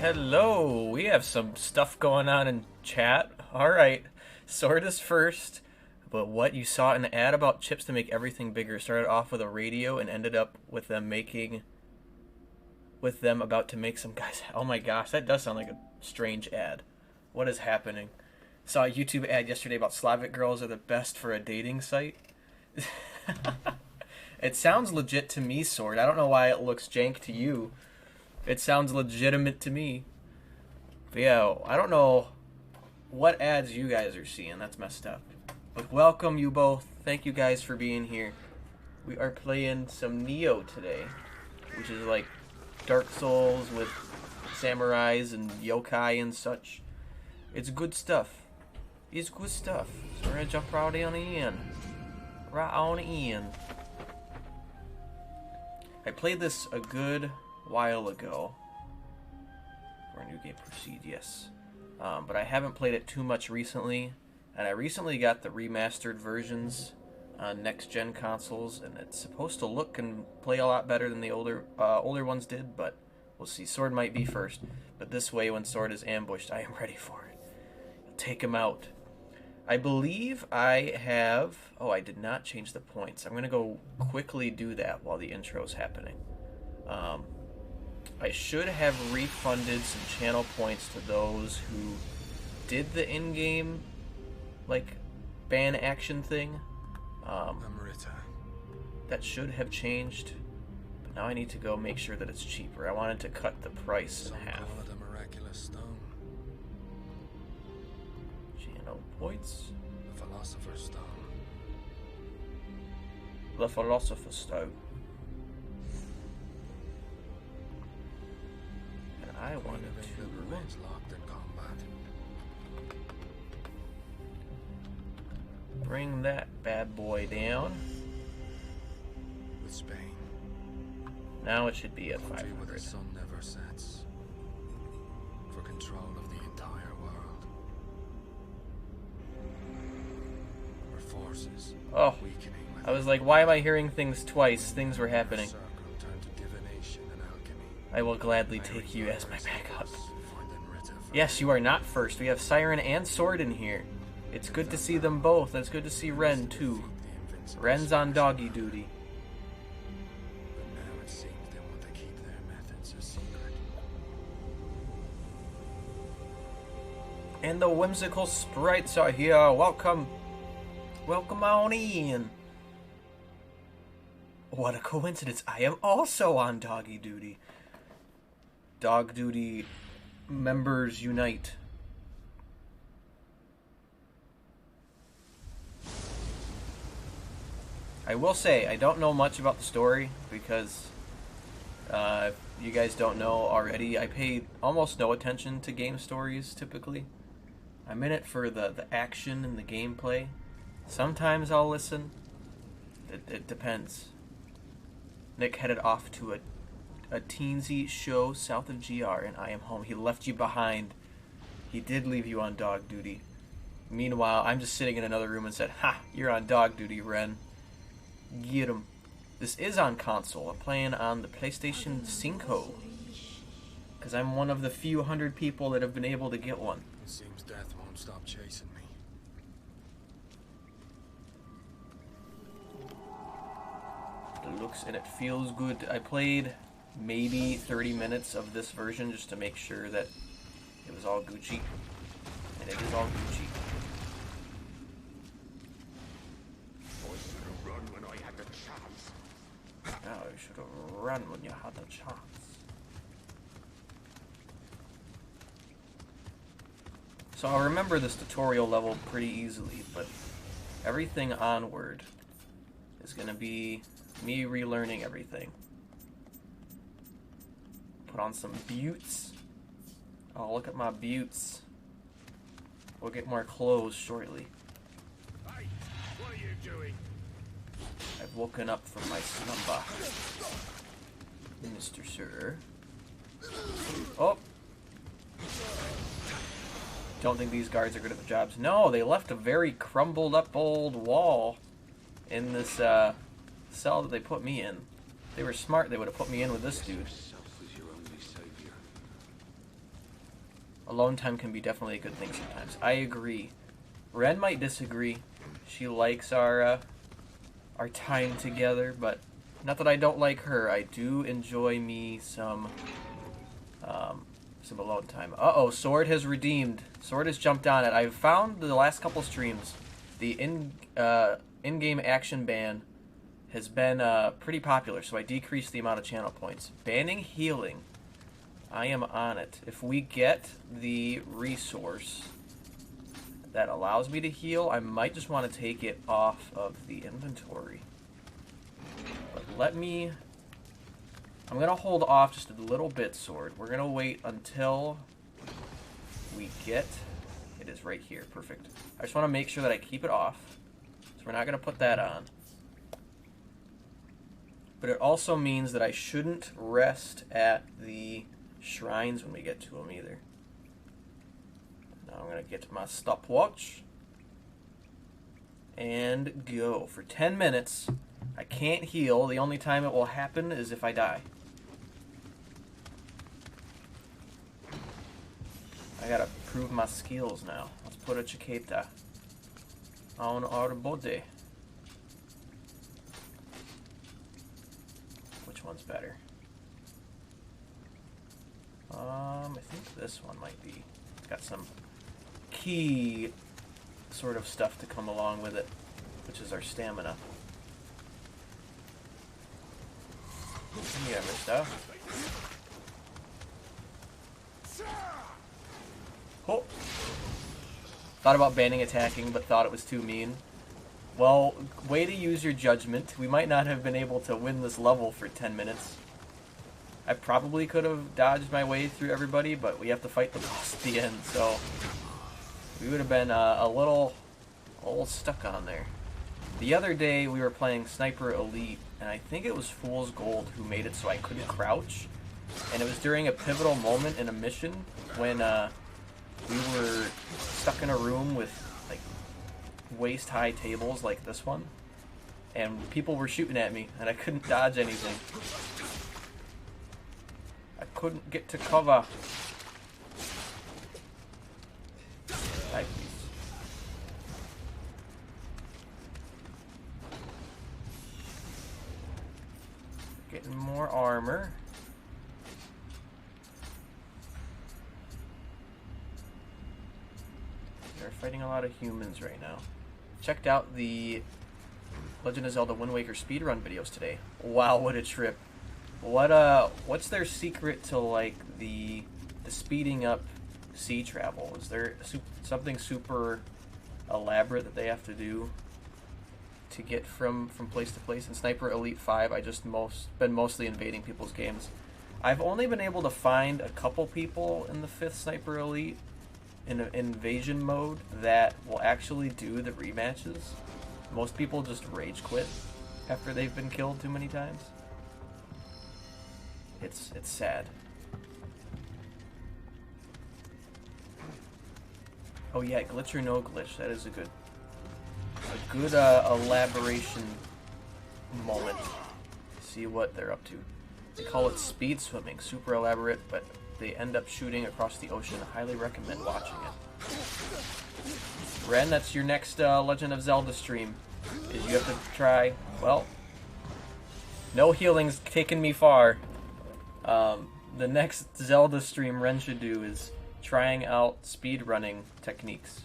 Hello, we have some stuff going on in chat. Alright, Sword is first, but what you saw in the ad about chips to make everything bigger started off with a radio and ended up with them about to make some guys. Oh my gosh, that does sound like a strange ad. What is happening? Saw a YouTube ad yesterday about Slavic girls are the best for a dating site. It sounds legit to me, Sword. I don't know why it looks jank to you. It sounds legitimate to me. But yeah, I don't know what ads you guys are seeing. That's messed up. But welcome you both. Thank you guys for being here. We are playing some Nioh today, which is like Dark Souls with samurais and yokai and such. It's good stuff. It's good stuff. So we're gonna jump right on in. Right on in. I played this a good while ago. For a new game proceed, yes. But I haven't played it too much recently, and I recently got the remastered versions on next-gen consoles, and it's supposed to look and play a lot better than the older ones did, but we'll see. Sword might be first, but this way, when Sword is ambushed, I am ready for it. Take him out. I believe I have... Oh, I did not change the points. I'm going to go quickly do that while the intro's happening. I should have refunded some channel points to those who did the in-game, like, ban action thing. That should have changed, but now I need to go make sure that it's cheaper. I wanted to cut the price in half. Channel points. The Philosopher's Stone. The Philosopher's Stone. I wanted to remains locked in combat. Bring that bad boy down. With Spain. Now it should be at Country 500. where the sun never sets. For control of the entire world. Our forces weakening. I was like, why am I hearing things twice? Things were happening. I will gladly take you as my backup. Yes, you are not first. We have Siren and Sword in here. It's good to see them both. It's good to see Ren, too. Ren's on doggy duty. But now it seems they want to keep their methods a secret. And the whimsical sprites are here. Welcome. Welcome on in. What a coincidence. I am also on doggy duty. Dog duty members unite. I will say, I don't know much about the story because if you guys don't know already, I pay almost no attention to game stories typically. I'm in it for the action and the gameplay. Sometimes I'll listen. It depends. Nick headed off to a teensy show south of GR, and I am home. He left you behind. He did leave you on dog duty. Meanwhile, I'm just sitting in another room and said, ha, you're on dog duty, Ren. Get him. This is on console. I'm playing on the PlayStation 5. Because I'm one of the few hundred people that have been able to get one. It seems death won't stop chasing me. It looks and it feels good. I played maybe 30 minutes of this version just to make sure that it was all Gucci. And it is all Gucci. Now you should have run when you had the chance. So I'll remember this tutorial level pretty easily, but everything onward is going to be me relearning everything. Put on some buttes. Oh, look at my buttes. We'll get more clothes shortly. Hey, what are you doing? I've woken up from my slumber. Mr. Sir. Oh! Don't think these guards are good at the jobs. No, they left a very crumbled up old wall in this cell that they put me in. They were smart, they would have put me in with this dude. alone time can be definitely a good thing sometimes. I agree. Ren might disagree. She likes our time together, but not that I don't like her. I do enjoy me some alone time. Uh-oh, Sword has redeemed. Sword has jumped on it. I've found the last couple streams, the in-game action ban has been pretty popular, so I decreased the amount of channel points. Banning healing. I am on it. If we get the resource that allows me to heal, I might just want to take it off of the inventory. But I'm going to hold off just a little bit, Sword. We're going to wait until we get... It is right here. Perfect. I just want to make sure that I keep it off. So we're not going to put that on. But it also means that I shouldn't rest at the shrines when we get to them either. Now I'm going to get my stopwatch. And go. For 10 minutes, I can't heal. The only time it will happen is if I die. I gotta prove my skills now. Let's put a chaqueta on our body. Which one's better? I think this one might be. It's got some key sort of stuff to come along with it, which is our stamina. Give me other stuff. Oh. Thought about banning attacking, but thought it was too mean. Well, way to use your judgment. We might not have been able to win this level for 10 minutes. I probably could have dodged my way through everybody, but we have to fight the boss at the end, so we would have been a little stuck on there. The other day we were playing Sniper Elite, and I think it was Fool's Gold who made it so I couldn't crouch. And it was during a pivotal moment in a mission when we were stuck in a room with like waist-high tables like this one, and people were shooting at me, and I couldn't dodge anything. I couldn't get to cover. Right, please. Getting more armor. They're fighting a lot of humans right now. Checked out the Legend of Zelda Wind Waker speedrun videos today. Wow, what a trip. What's their secret to like the speeding up sea travel? Is there something super elaborate that they have to do to get from place to place? In Sniper Elite 5, I just been mostly invading people's games. I've only been able to find a couple people in the 5th Sniper Elite in invasion mode that will actually do the rematches. Most people just rage quit after they've been killed too many times. It's sad. Oh yeah, glitch or no glitch. That is a good elaboration moment. See what they're up to. They call it speed swimming. Super elaborate, but they end up shooting across the ocean. I highly recommend watching it. Ren, that's your next Legend of Zelda stream. Is you have to try. Well, no healing's taken me far. The next Zelda stream Ren should do is trying out speedrunning techniques.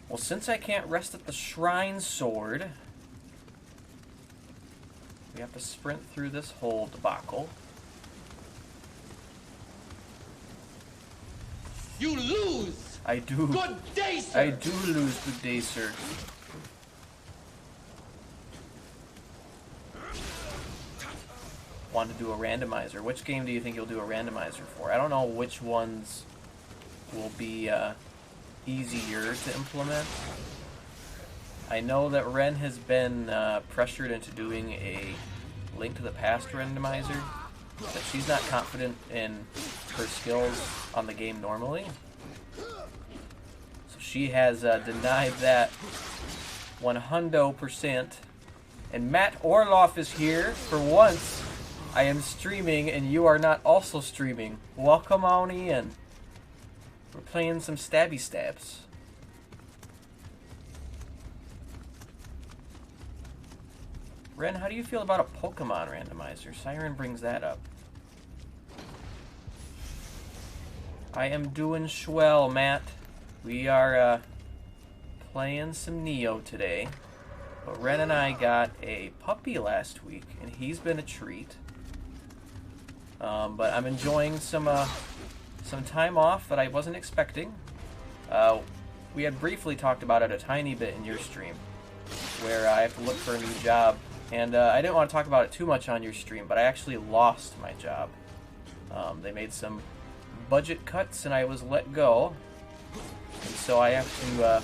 Well, since I can't rest at the shrine, Sword, we have to sprint through this whole debacle. You lose! I do. Good day, sir! I do lose. Good day, sir. Want to do a randomizer. Which game do you think you'll do a randomizer for? I don't know which ones will be easier to implement. I know that Ren has been pressured into doing a Link to the Past randomizer, but she's not confident in her skills on the game normally. So she has denied that 100%. And Matt Orloff is here for once. I am streaming and you are not also streaming. Welcome on in. We're playing some stabby stabs. Ren, how do you feel about a Pokemon randomizer? Siren brings that up. I am doing swell, Matt. We are playing some Nioh today. But Ren and I got a puppy last week, and he's been a treat. But I'm enjoying some time off that I wasn't expecting. We had briefly talked about it a tiny bit in your stream, where I have to look for a new job. And I didn't want to talk about it too much on your stream, but I actually lost my job. They made some budget cuts, and I was let go. And so I have to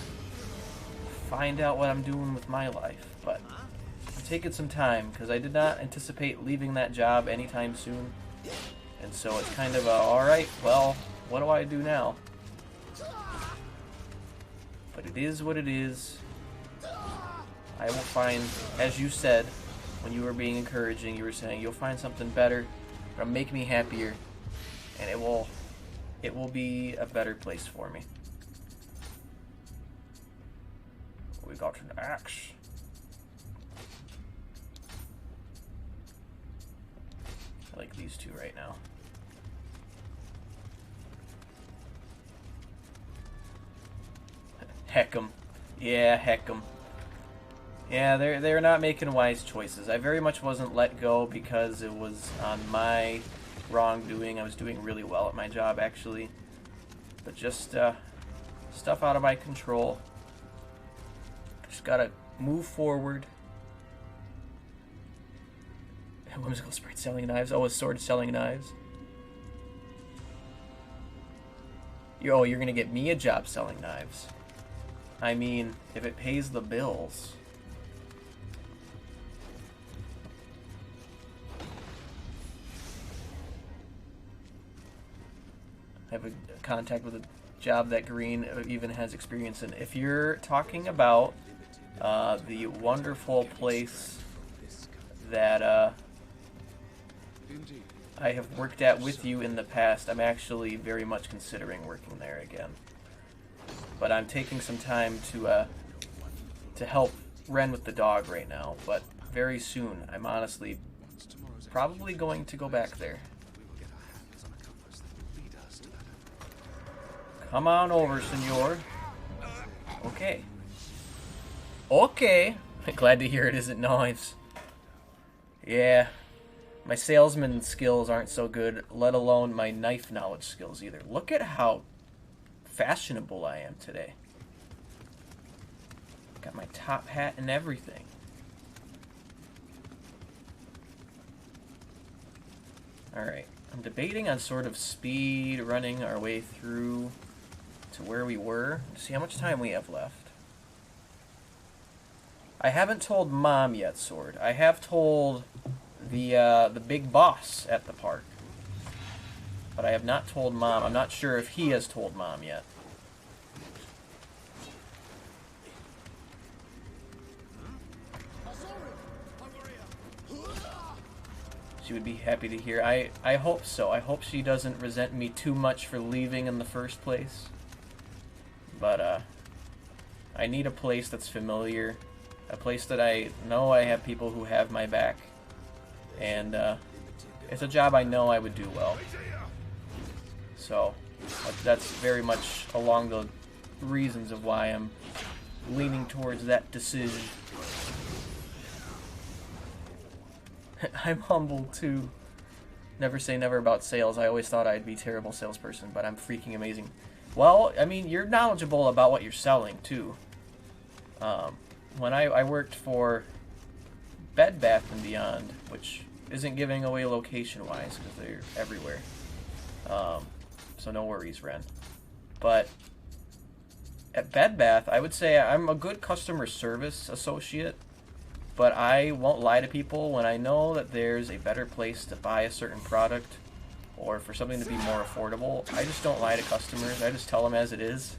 find out what I'm doing with my life. But I'm taking some time, because I did not anticipate leaving that job anytime soon. And so it's kind of alright, well, what do I do now? But it is what it is. I will find, as you said, when you were being encouraging, you were saying you'll find something better, that'll make me happier, and it will be a better place for me. We got an axe. I like these two right now. Heck 'em. Yeah, heck 'em. Yeah, they're not making wise choices. I very much wasn't let go because it was on my wrongdoing. I was doing really well at my job, actually. But just stuff out of my control. Just gotta move forward. Whimsical Sprite selling knives. Oh, a sword selling knives. You're gonna get me a job selling knives. I mean, if it pays the bills. I have a contact with a job that Green even has experience in. If you're talking about the wonderful place that I have worked at with you in the past, I'm actually very much considering working there again. But I'm taking some time to help Ren with the dog right now. But very soon, I'm honestly probably going to go back there. Come on over, senor. Okay. Okay. Glad to hear it isn't knives. Yeah. My salesman skills aren't so good, let alone my knife knowledge skills either. Look at how fashionable I am today. Got my top hat and everything. Alright. I'm debating on sort of speed running our way through to where we were. See how much time we have left. I haven't told Mom yet, Sword. I have told the big boss at the park. But I have not told Mom. I'm not sure if he has told Mom yet. She would be happy to hear. I hope so. I hope she doesn't resent me too much for leaving in the first place. But, I need a place that's familiar. A place that I know I have people who have my back. And, it's a job I know I would do well. So, that's very much along the reasons of why I'm leaning towards that decision. I'm humble too. Never say never about sales. I always thought I'd be a terrible salesperson, but I'm freaking amazing. Well, I mean, you're knowledgeable about what you're selling too. When I worked for Bed Bath & Beyond, which isn't giving away location-wise because they're everywhere. So no worries, Ren. But at Bed Bath, I would say I'm a good customer service associate. But I won't lie to people when I know that there's a better place to buy a certain product or for something to be more affordable. I just don't lie to customers. I just tell them as it is.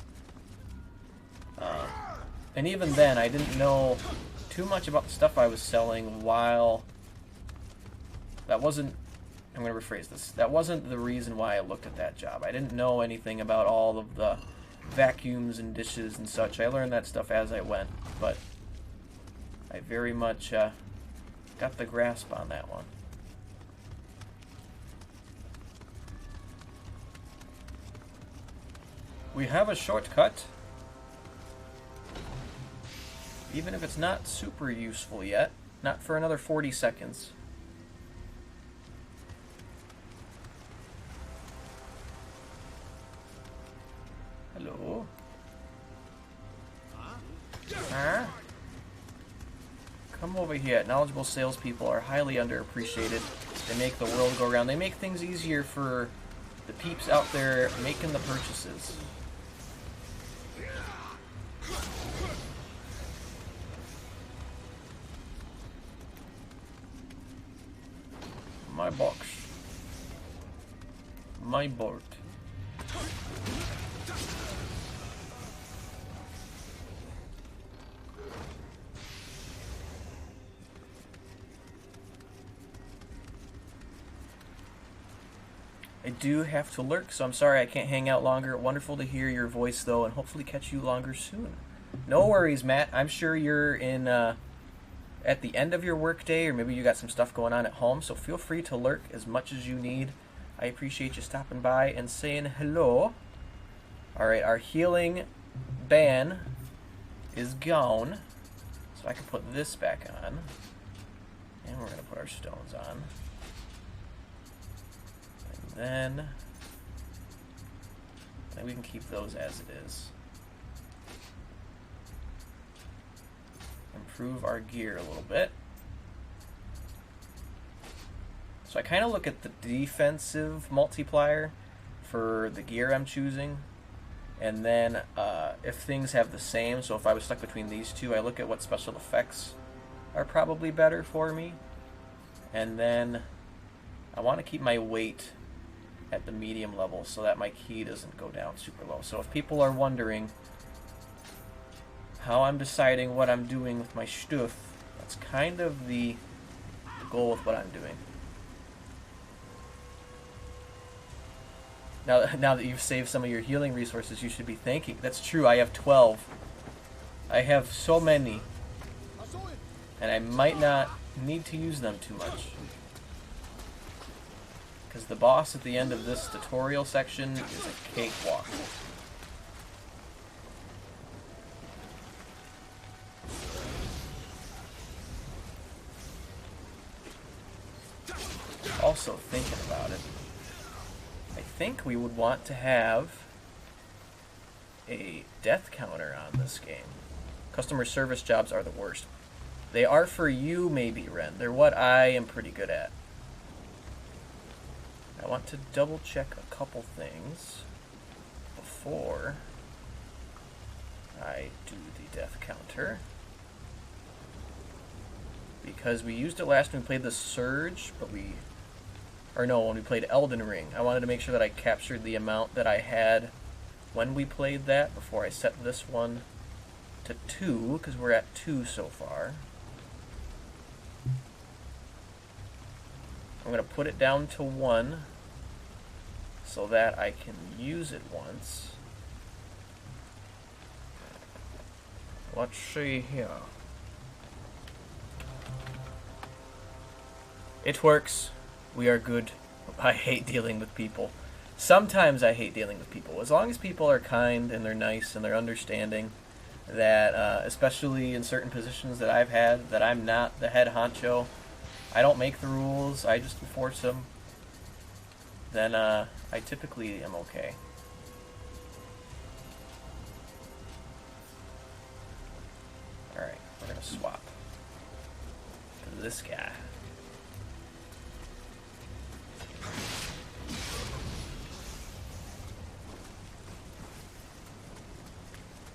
And even then, I didn't know too much about the stuff I was selling while that wasn't, I'm going to rephrase this, that wasn't the reason why I looked at that job. I didn't know anything about all of the vacuums and dishes and such. I learned that stuff as I went, but I very much got the grasp on that one. We have a shortcut, even if it's not super useful yet. Not for another 40 seconds. Hello? Huh? Come over here. Knowledgeable salespeople are highly underappreciated. They make the world go round. They make things easier for the peeps out there making the purchases. My box. My board. I do have to lurk, so I'm sorry I can't hang out longer. Wonderful to hear your voice, though, and hopefully catch you longer soon. No worries, Matt. I'm sure you're in at the end of your workday, or maybe you got some stuff going on at home, so feel free to lurk as much as you need. I appreciate you stopping by and saying hello. Alright, our healing ban is gone, so I can put this back on. And we're going to put our stones on. And then we can keep those as it is. Improve our gear a little bit. So I kind of look at the defensive multiplier for the gear I'm choosing, and then if things have the same, so if I was stuck between these two, I look at what special effects are probably better for me, and then I want to keep my weight at the medium level so that my key doesn't go down super low. So if people are wondering how I'm deciding what I'm doing with my stuff, that's kind of the goal with what I'm doing. Now that you've saved some of your healing resources, you should be thanking. That's true, I have 12. I have so many, and I might not need to use them too much. Because the boss at the end of this tutorial section is a cakewalk. Also thinking about it, I think we would want to have a death counter on this game. Customer service jobs are the worst. They are for you, maybe, Ren. They're what I am pretty good at. I want to double check a couple things before I do the death counter. Because we used it last when we played the Surge, but when we played Elden Ring. I wanted to make sure that I captured the amount that I had when we played that before I set this one to 2, because we're at 2 so far. I'm going to put it down to 1 so that I can use it once. Let's see here. It works. We are good. I hate dealing with people. Sometimes I hate dealing with people. As long as people are kind and they're nice and they're understanding, that especially in certain positions that I've had, that I'm not the head honcho, I don't make the rules, I just enforce them, then I typically am okay. Alright, we're going to swap to this guy.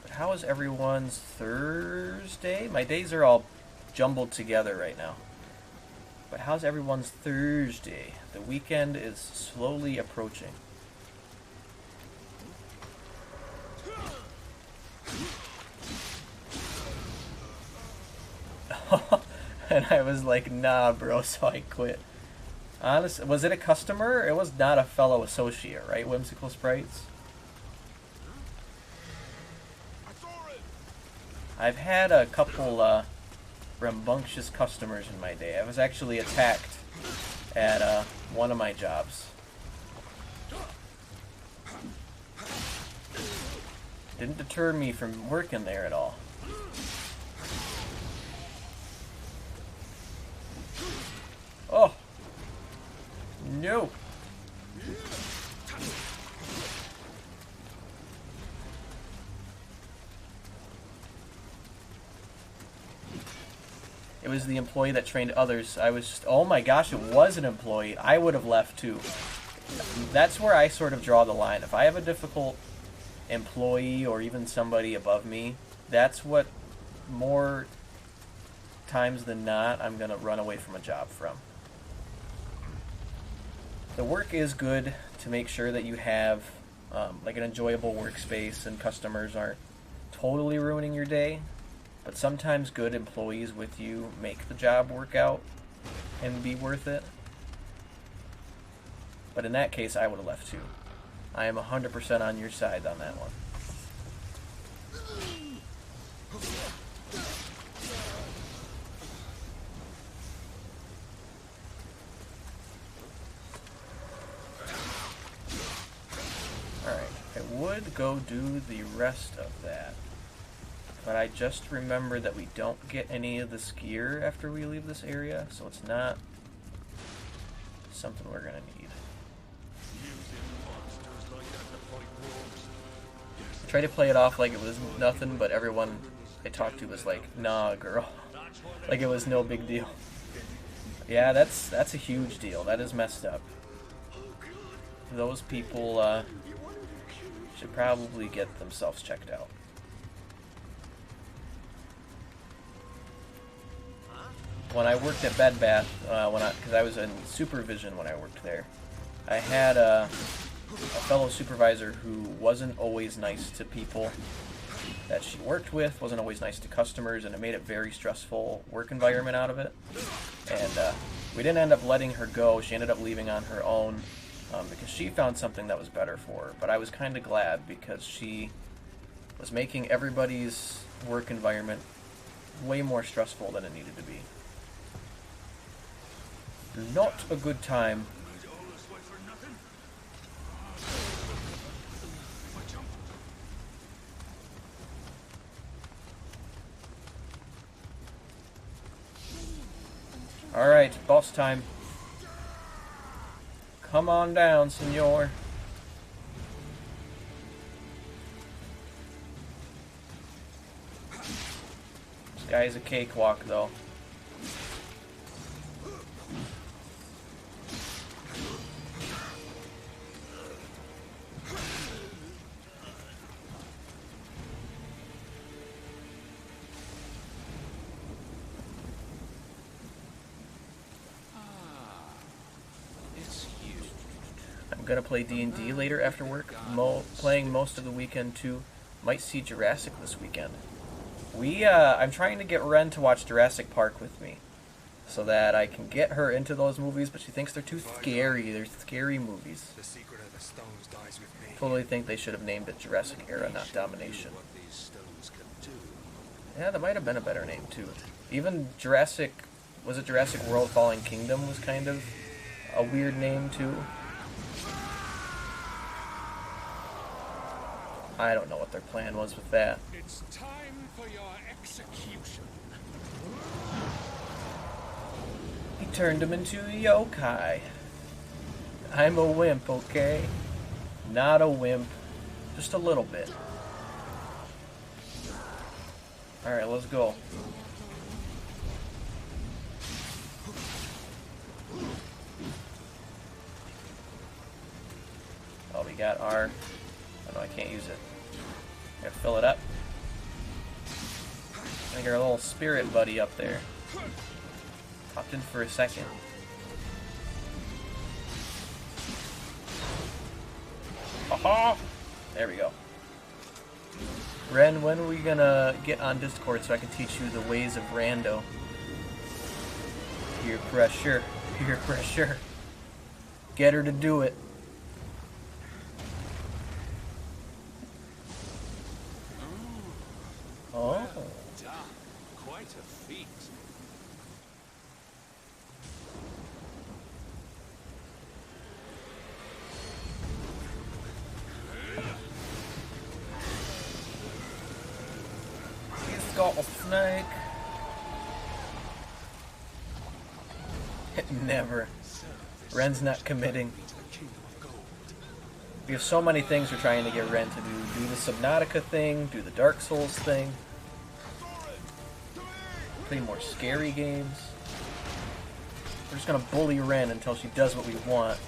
But how is everyone's Thursday? My days are all jumbled together right now. But how's everyone's Thursday? The weekend is slowly approaching. And I was like, nah, bro, so I quit. Honest, was it a customer? It was not a fellow associate, right? Whimsical Sprites. I've had a couple rambunctious customers in my day. I was actually attacked at one of my jobs. Didn't deter me from working there at all. Oh! No! It was the employee that trained others. I was... Oh my gosh, it was an employee. I would have left too. That's where I sort of draw the line. If I have a difficult employee or even somebody above me, that's what more times than not I'm going to run away from a job from. The work is good to make sure that you have like an enjoyable workspace and customers aren't totally ruining your day. But sometimes good employees with you make the job work out and be worth it. But in that case, I would have left too. I am 100% on your side on that one. Alright, I would go do the rest of that. But I just remembered that we don't get any of this gear after we leave this area, so it's not something we're gonna need. I tried to play it off like it was nothing, but everyone I talked to was like, nah, girl. Like it was no big deal. Yeah, that's a huge deal. That is messed up. Those people should probably get themselves checked out. When I worked at Bed Bath, because I was in supervision when I worked there, I had a fellow supervisor who wasn't always nice to people that she worked with, wasn't always nice to customers, and it made a very stressful work environment out of it. And we didn't end up letting her go. She ended up leaving on her own because she found something that was better for her. But I was kind of glad because she was making everybody's work environment way more stressful than it needed to be. Not a good time. Alright, boss time. Come on down, senor. This guy is a cakewalk, though. I'm gonna play D&D later after work. Playing most of the weekend too. Might see Jurassic this weekend. I'm trying to get Ren to watch Jurassic Park with me, so that I can get her into those movies. But she thinks they're too scary. They're scary movies. The secret of the stones dies with me. Totally think they should have named it Jurassic Era, not Domination. Yeah, that might have been a better name too. Even Jurassic, was it Jurassic World Fallen Kingdom was kind of a weird name too. I don't know what their plan was with that. It's time for your execution. He turned him into a yokai. I'm a wimp, okay? Not a wimp. Just a little bit. Alright, let's go. Oh, we got our... Oh no, I can't use it. Gotta fill it up. I think our little spirit buddy up there popped in for a second. Aha! There we go. Ren, when are we gonna get on Discord so I can teach you the ways of Rando? Peer pressure. Peer pressure. Get her to do it. Oh. Well done. Quite a feat. He's got a snake. Never. Ren's not committing. We have so many things we're trying to get Ren to do. Do the Subnautica thing, do the Dark Souls thing. Play more scary games. We're just gonna bully Ren until she does what we want.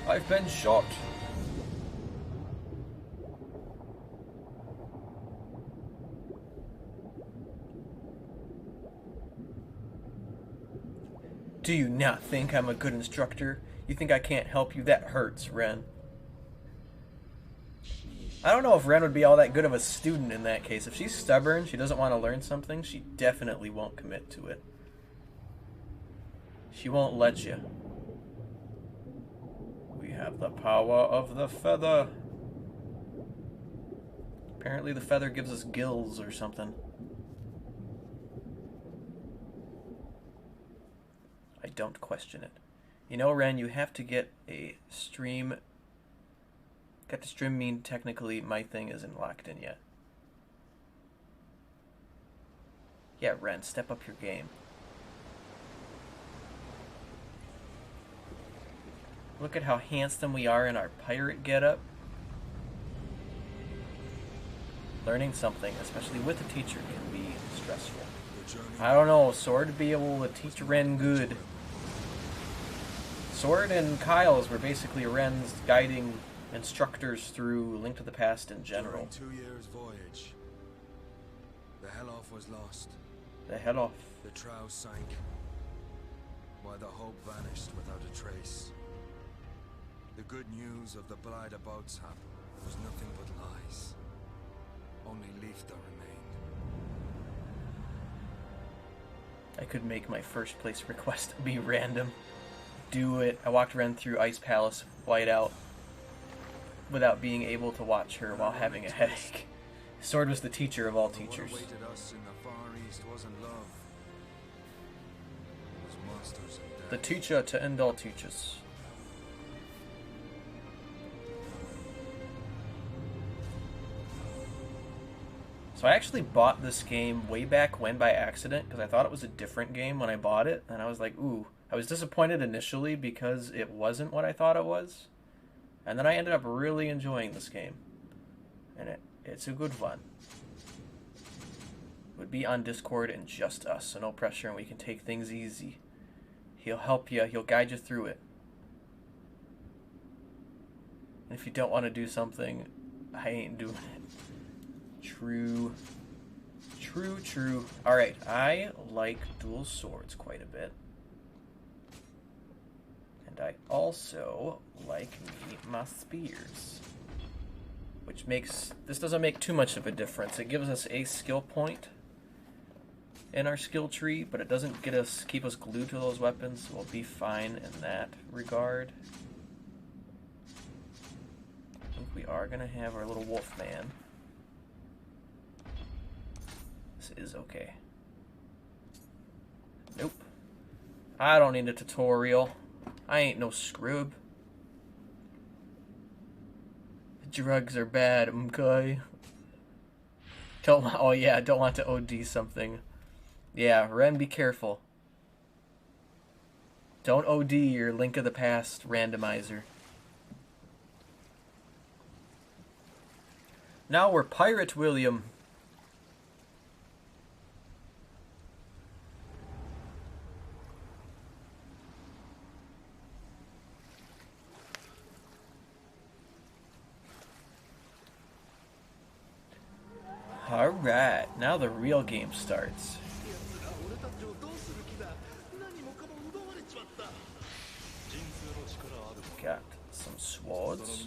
I've been shot. Do you not think I'm a good instructor? You think I can't help you? That hurts, Ren. I don't know if Ren would be all that good of a student in that case. If she's stubborn, she doesn't want to learn something, she definitely won't commit to it. She won't let you. We have the power of the feather. Apparently the feather gives us gills or something. I don't question it. You know, Ren, you have to get a stream. Got the stream mean technically my thing isn't locked in yet. Yeah, Ren, step up your game. Look at how handsome we are in our pirate getup. Learning something, especially with a teacher, can be stressful. I don't know, Sword would be able to teach Ren good. Sword and Kyle's were basically Ren's guiding instructors through Link to the Past in general. During 2 years' voyage, the Helloff was lost. The Helloff. The trow sank, while the hope vanished without a trace. The good news of the Blythe Boatshap was nothing but lies. Only Leifta remained. I could make my first place request be random. Do it. I walked Ren through Ice Palace, Whiteout, without being able to watch her while having a headache. Sword was the teacher of all teachers. What awaited us in the Far East wasn't love. It was monsters and death. The teacher to end all teachers. So I actually bought this game way back when by accident because I thought it was a different game when I bought it, and I was like, ooh. I was disappointed initially because it wasn't what I thought it was, and then I ended up really enjoying this game, and it's a good one. It would be on Discord and just us, so no pressure, and we can take things easy. He'll help you, he'll guide you through it. And if you don't want to do something, I ain't doing it. True. True, true. Alright, I like dual swords quite a bit. And I also like me my spears. Which makes... This doesn't make too much of a difference. It gives us a skill point in our skill tree, but it doesn't keep us glued to those weapons, so we'll be fine in that regard. I think we are going to have our little wolf man. This is okay. Nope. I don't need a tutorial. I ain't no scrub. Drugs are bad, okay? Oh yeah, don't want to OD something. Yeah, Ren, be careful. Don't OD your Link of the Past randomizer. Now we're Pirate William. Alright, now the real game starts. Got some swords.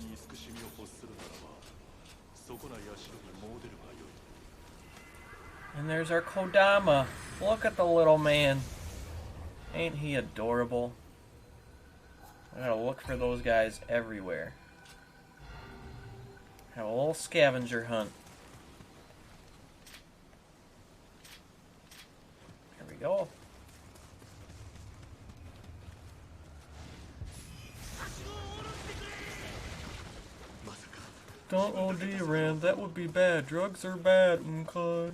And there's our Kodama. Look at the little man. Ain't he adorable? I gotta look for those guys everywhere. Have a little scavenger hunt. There we go. Don't OD, Rand. That would be bad. Drugs are bad, okay.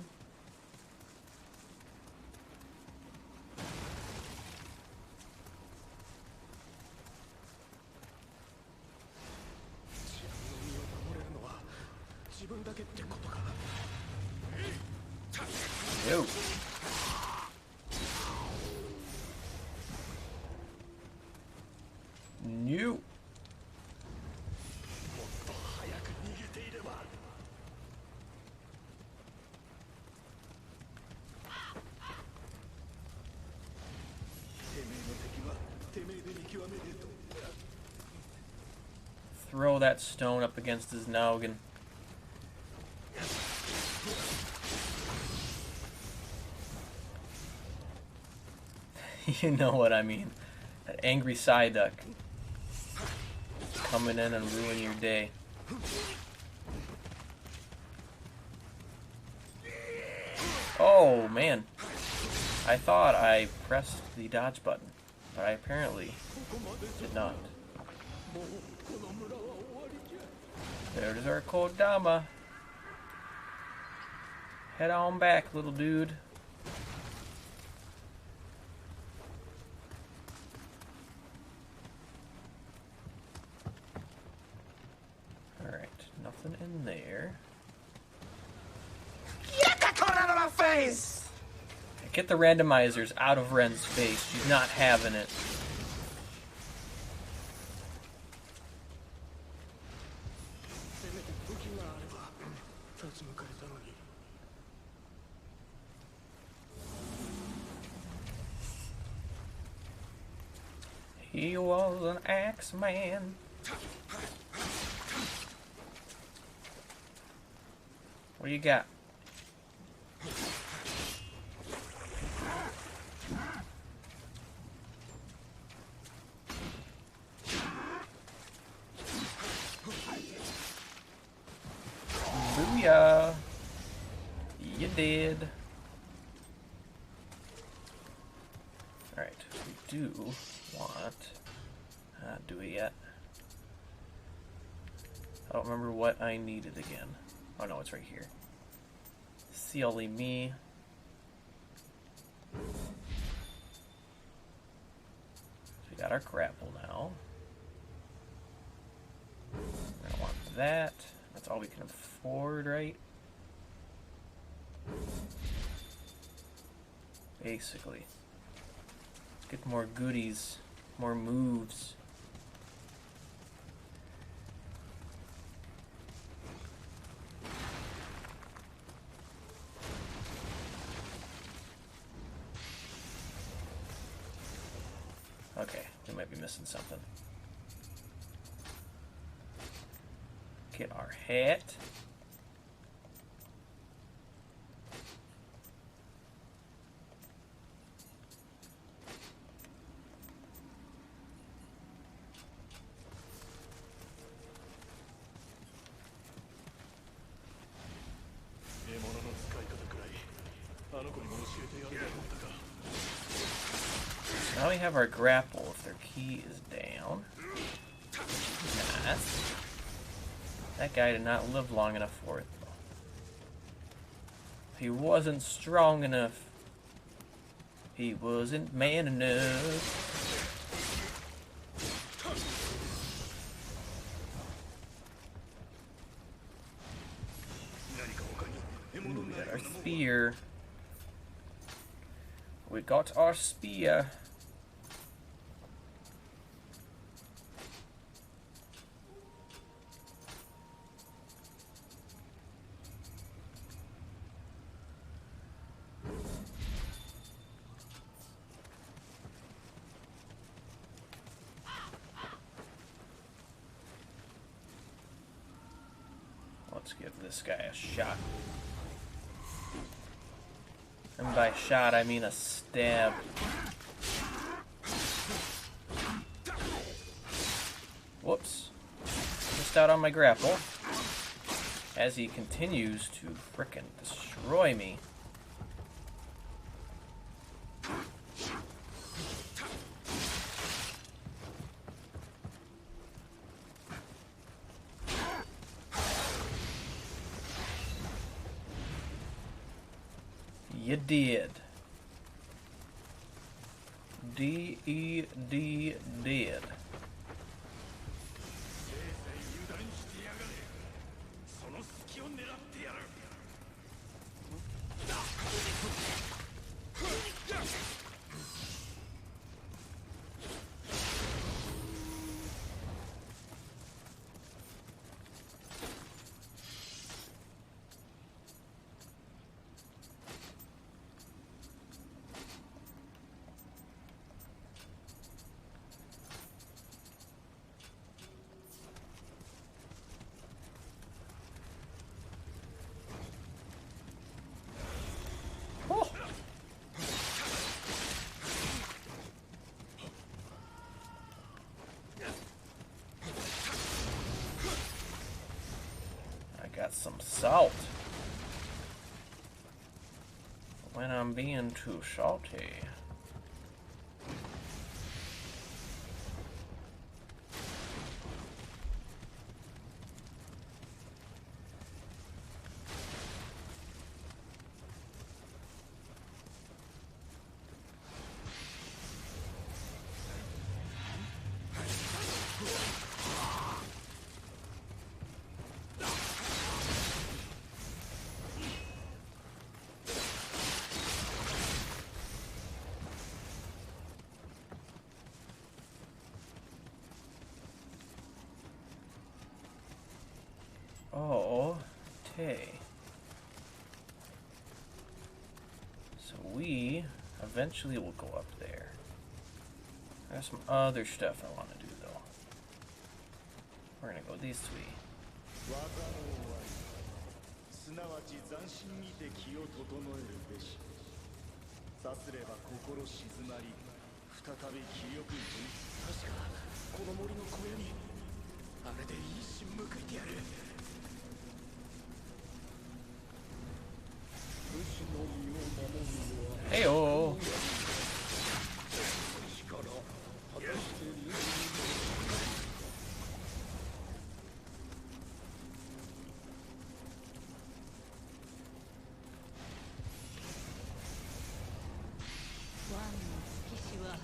Yo. New. Throw that stone up against his noggin. You know what I mean. That angry Psyduck coming in and ruin your day. Oh man, I thought I pressed the dodge button, but I apparently did not. There's our Kodama. Head on back, little dude. Alright, nothing in there. Get that cone out of my face! Get the randomizers out of Ren's face. She's not having it. He was an axe man. What do you got? Booyah! You did. Alright, we do want... do we yet? I don't remember what I needed again. Oh no, it's right here. Silly me. So we got our grapple now. I don't want that. That's all we can afford, right? Basically. Let's get more goodies, more moves. Okay, we might be missing something. Get our hat. Now we have our grapple if their key is down. Nice. That guy did not live long enough for it, though. He wasn't strong enough. He wasn't man enough. Ooh, we got our spear. We got our spear. Let's give this guy a shot. And by shot, I mean a stab. missed out on my grapple as he continues to frickin' destroy me. You did. D-E-D did. Got some salt when I'm being too salty. Oh, okay. So we eventually will go up there. There's some other stuff I want to do though. We're gonna go these three. Heyo.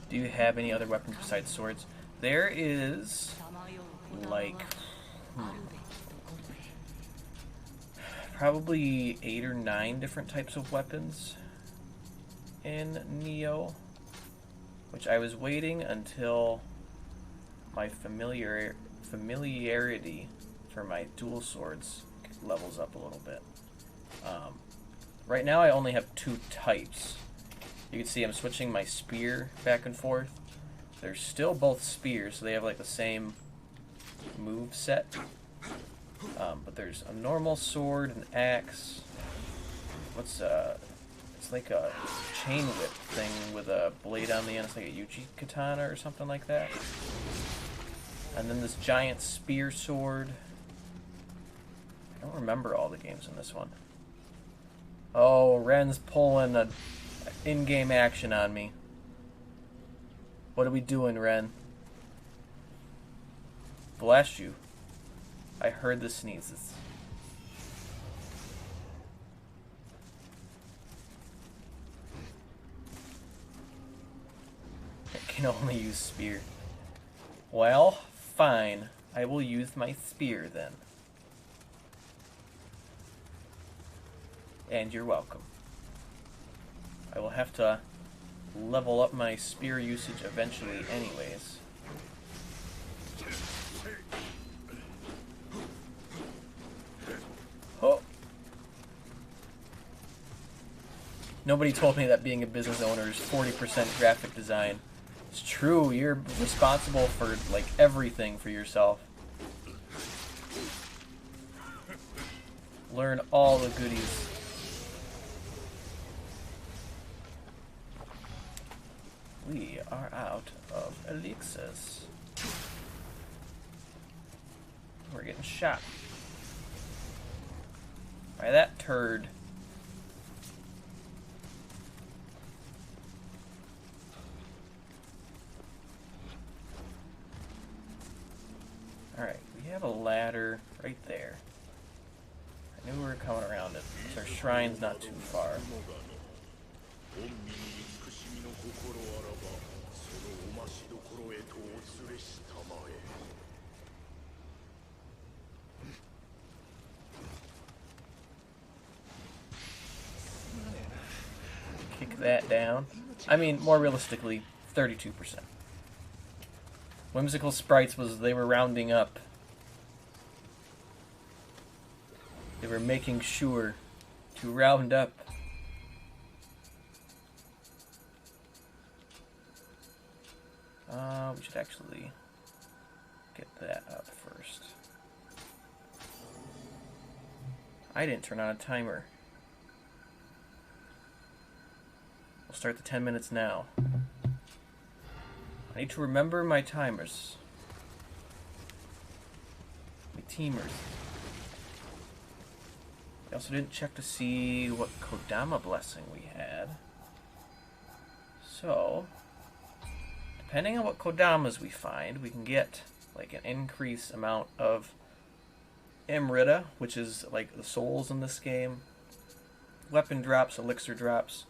Do you have any other weapons besides swords? There is like probably 8 or 9 different types of weapons in Nioh, which I was waiting until my familiarity for my dual swords levels up a little bit. Right now I only have 2 types. You can see I'm switching my spear back and forth. They're still both spears, so they have like the same move set. But there's a normal sword, an axe. It's like a chain whip thing with a blade on the end. It's like a Uchi katana or something like that. And then this giant spear sword. I don't remember all the games in this one. Oh, Ren's pulling a in-game action on me. What are we doing, Ren? Bless you. I heard the sneezes. I can only use spear. Well, fine. I will use my spear then. And you're welcome. I will have to level up my spear usage eventually anyways. Oh! Nobody told me that being a business owner is 40% graphic design. It's true, you're responsible for, like, everything for yourself. Learn all the goodies. We are out of elixirs. We're getting shot by that turd. Alright, we have a ladder right there. I knew we were coming around it. So our shrine's not too far. Kick that down. I mean, more realistically, 32%. Whimsical Sprites they were rounding up. They were making sure to round up. We should actually get that up first. I didn't turn on a timer. We'll start the 10 minutes now. I need to remember my timers. My teamers. I also didn't check to see what Kodama blessing we had. So, depending on what Kodamas we find, we can get like an increased amount of Amrita, which is like the souls in this game, weapon drops, elixir drops,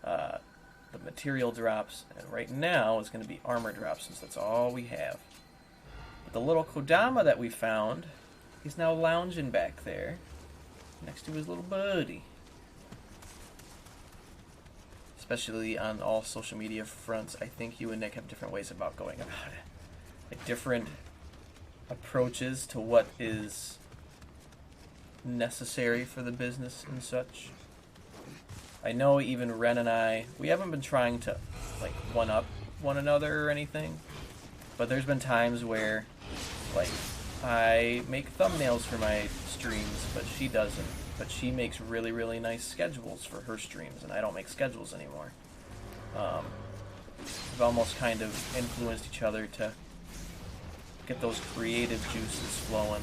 the material drops, and right now it's going to be armor drops since that's all we have. But the little Kodama that we found, he's now lounging back there next to his little buddy. Especially on all social media fronts, I think you and Nick have different ways about going about it. Like different approaches to what is necessary for the business and such. I know even Ren and I, we haven't been trying to like one-up one another or anything, but there's been times where like I make thumbnails for my streams, but she doesn't. But she makes really, really nice schedules for her streams, and I don't make schedules anymore. We've almost kind of influenced each other to get those creative juices flowing.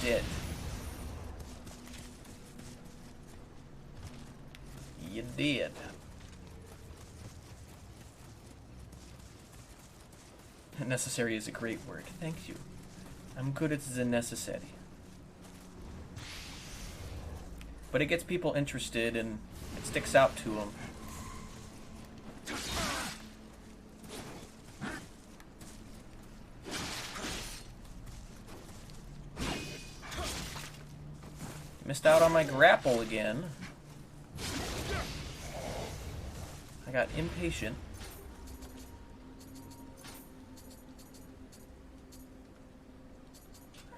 Did. You did. Necessary is a great word. Thank you. I'm good at the necessary. But it gets people interested and it sticks out to them. Missed out on my grapple again. I got impatient.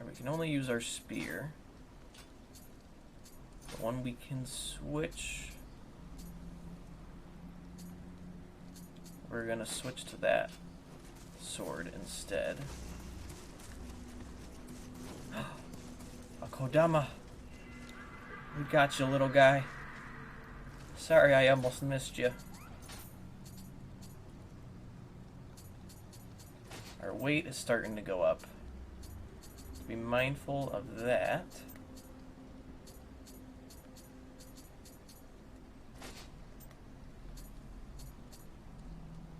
We can only use our spear. The one we can switch. We're gonna switch to that sword instead. A Kodama. We got you, little guy. Sorry, I almost missed you. Our weight is starting to go up. Be mindful of that.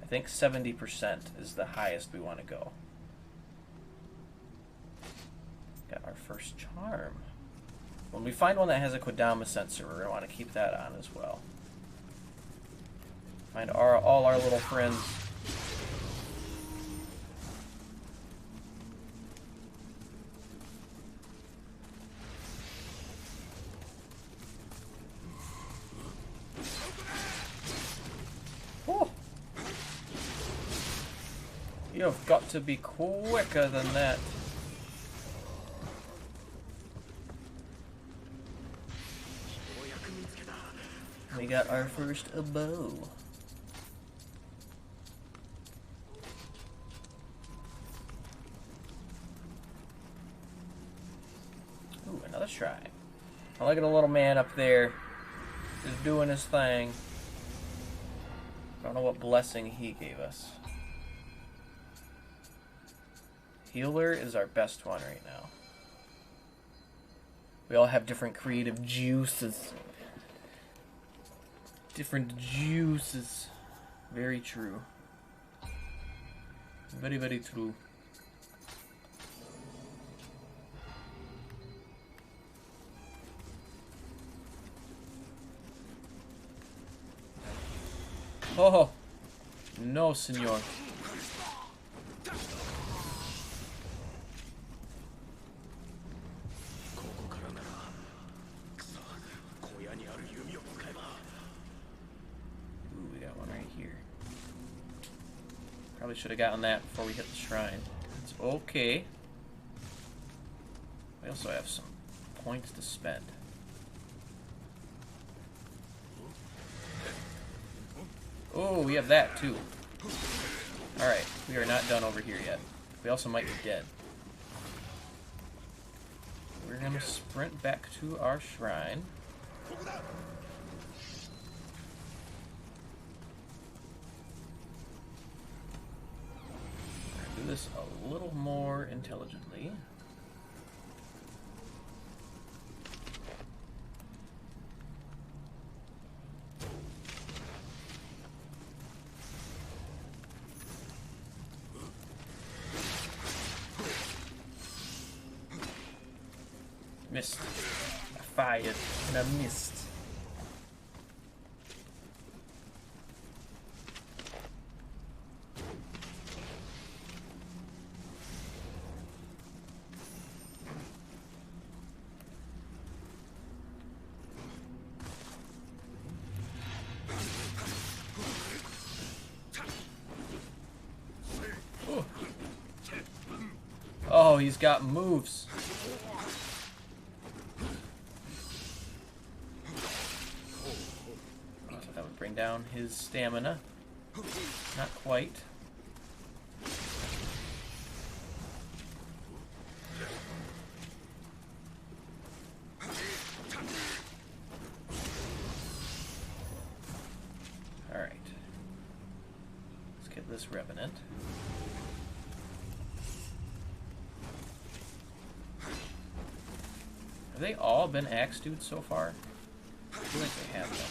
I think 70% is the highest we want to go. Got our first charm. When we find one that has a Kodama sensor, we're going to want to keep that on as well. Find all our little friends. You've got to be quicker than that. We got our first bow. Ooh, another shrine. I look at a little man up there, just doing his thing. don't know what blessing he gave us. Healer is our best one right now. We all have different creative juices. Different juices. Very true. Very, very true. Oh, no, senor. Ooh, we got one right here. Probably should have gotten that before we hit the shrine. It's okay. We also have some points to spend. Oh, we have that too. Alright, we are not done over here yet. We also might be dead. We're gonna sprint back to our shrine. Do this a little more intelligently. Missed. I fired and I missed. Ooh. Oh, he's got moves. That would bring down his stamina. Not quite. Alright. Let's get this Revenant. Have they all been axe dudes so far? I feel like they have them.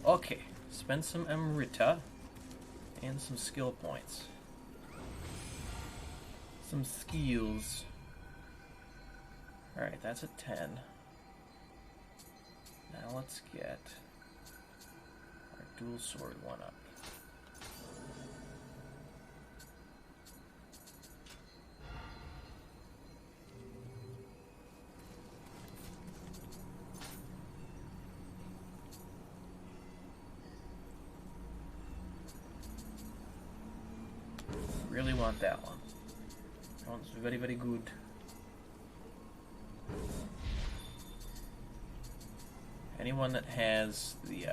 Okay, spend some Emerita and some skill points. Some skills. Alright, that's a 10. Now let's get our dual sword one up. Really want that one. That one's very, very good. Anyone that has the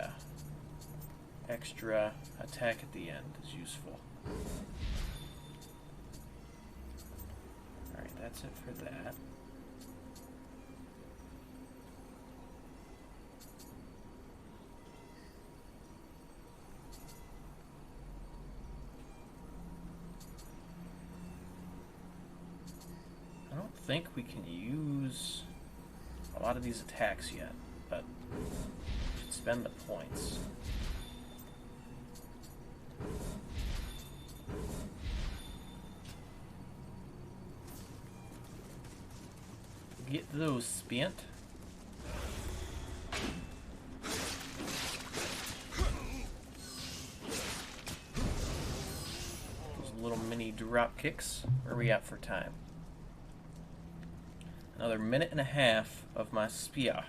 extra attack at the end is useful. Alright, that's it for that. I don't think we can use a lot of these attacks yet, but we should spend the points. Get those spent. Those little mini drop kicks. Where are we at for time? Another minute and a half of my spear.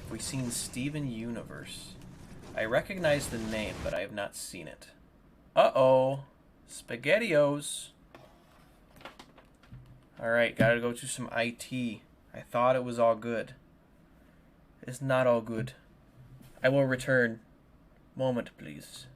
Have we seen Steven Universe? I recognize the name, but I have not seen it. Uh-oh. SpaghettiOs. Alright, gotta go to some IT. I thought it was all good. It's not all good. I will return. Moment, please.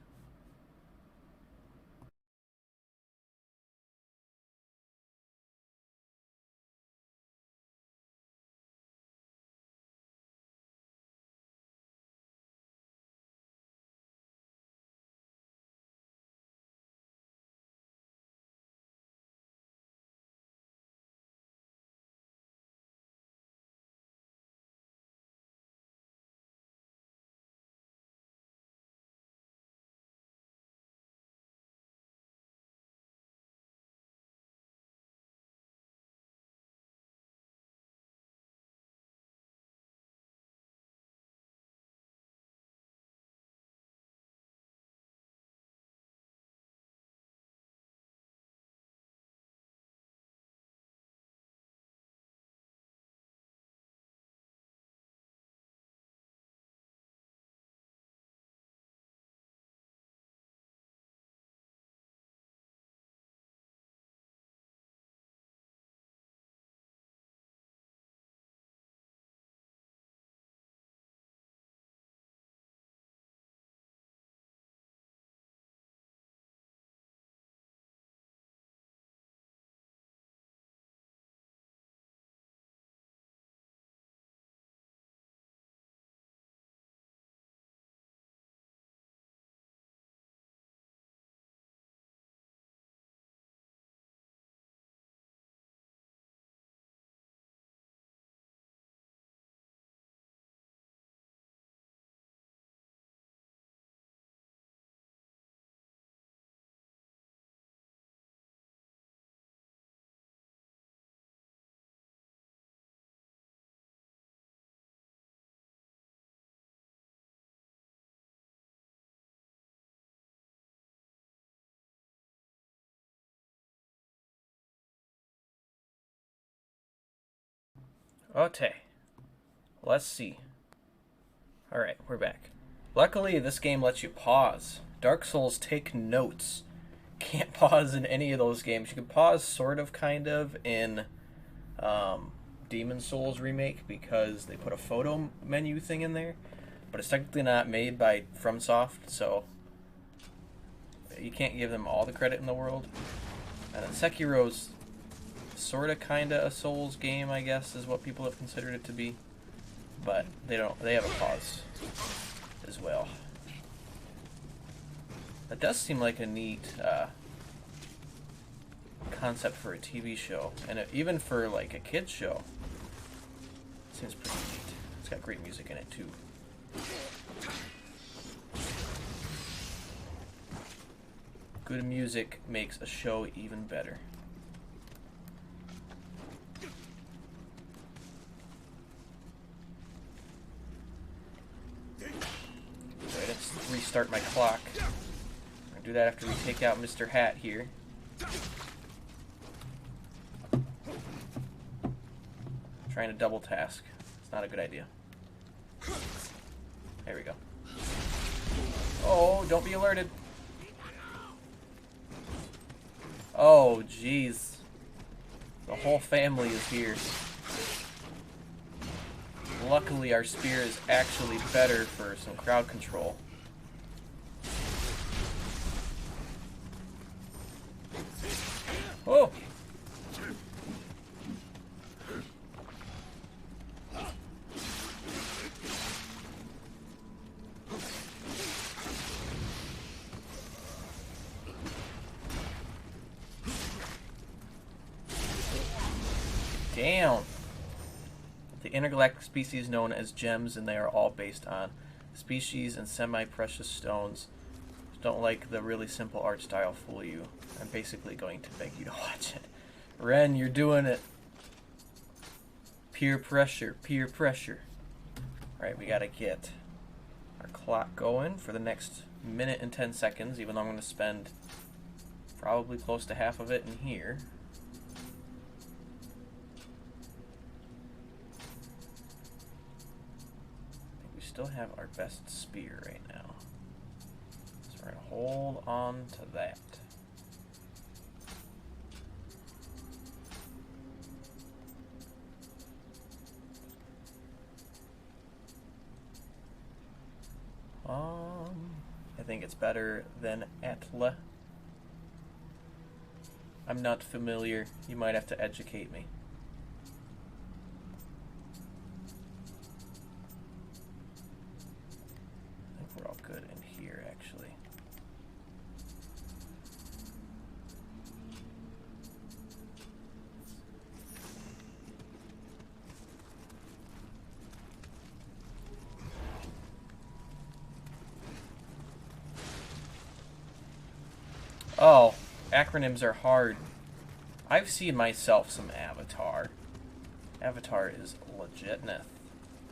Okay. Let's see. Alright, we're back. Luckily, this game lets you pause. Dark Souls, take notes. Can't pause in any of those games. You can pause sort of, kind of, in Demon Souls Remake because they put a photo menu thing in there. But it's technically not made by FromSoft, so you can't give them all the credit in the world. And then Sekiro's sort of, kind of a Souls game, I guess, is what people have considered it to be. But they have a pause as well. That does seem like a neat concept for a TV show, and even for like a kids show. Seems pretty neat. It's got great music in it too. Good music makes a show even better. Alright, let's restart my clock. I'll do that after we take out Mr. Hat here. Trying to double task. It's not a good idea. There we go. Oh, don't be alerted. Oh, jeez. The whole family is here. Luckily, our spear is actually better for some crowd control. Oh! Down. The intergalactic species known as gems, and they are all based on species and semi-precious stones. Don't like the really simple art style fool you. I'm basically going to beg you to watch it. Ren, you're doing it. Peer pressure, peer pressure. Alright, we gotta get our clock going for the next minute and 10 seconds, even though I'm going to spend probably close to half of it in here. Still have our best spear right now, so we're gonna hold on to that. think it's better than Atla. I'm not familiar. You might have to educate me. I think we're all good in here, actually. Oh, acronyms are hard. I've seen myself some Avatar. Avatar is legitness.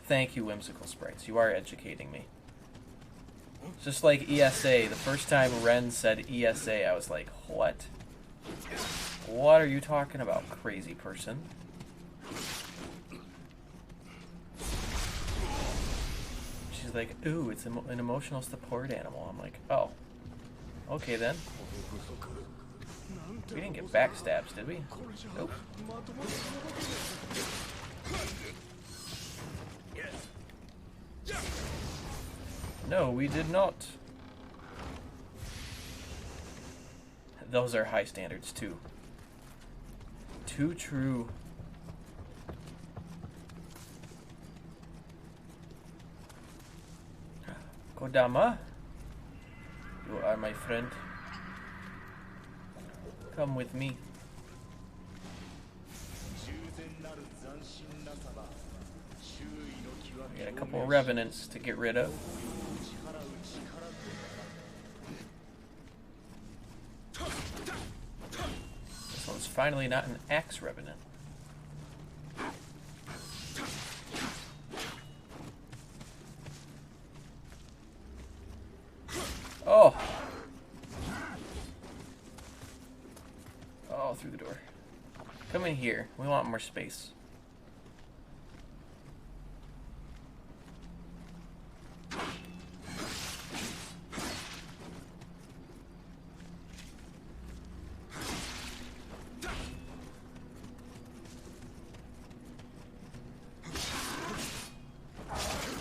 Thank you, Whimsical Sprites. You are educating me. Just like ESA. The first time Ren said ESA, I was like, what? What are you talking about, crazy person? She's like, ooh, it's an emotional support animal. I'm like, oh. Okay then. We didn't get backstabs, did we? Nope. No, we did not. Those are high standards too. Too true. Kodama, you are my friend. Come with me. We got a couple of revenants to get rid of. This one's finally not an axe revenant. Oh! Oh, through the door. Come in here. We want more space.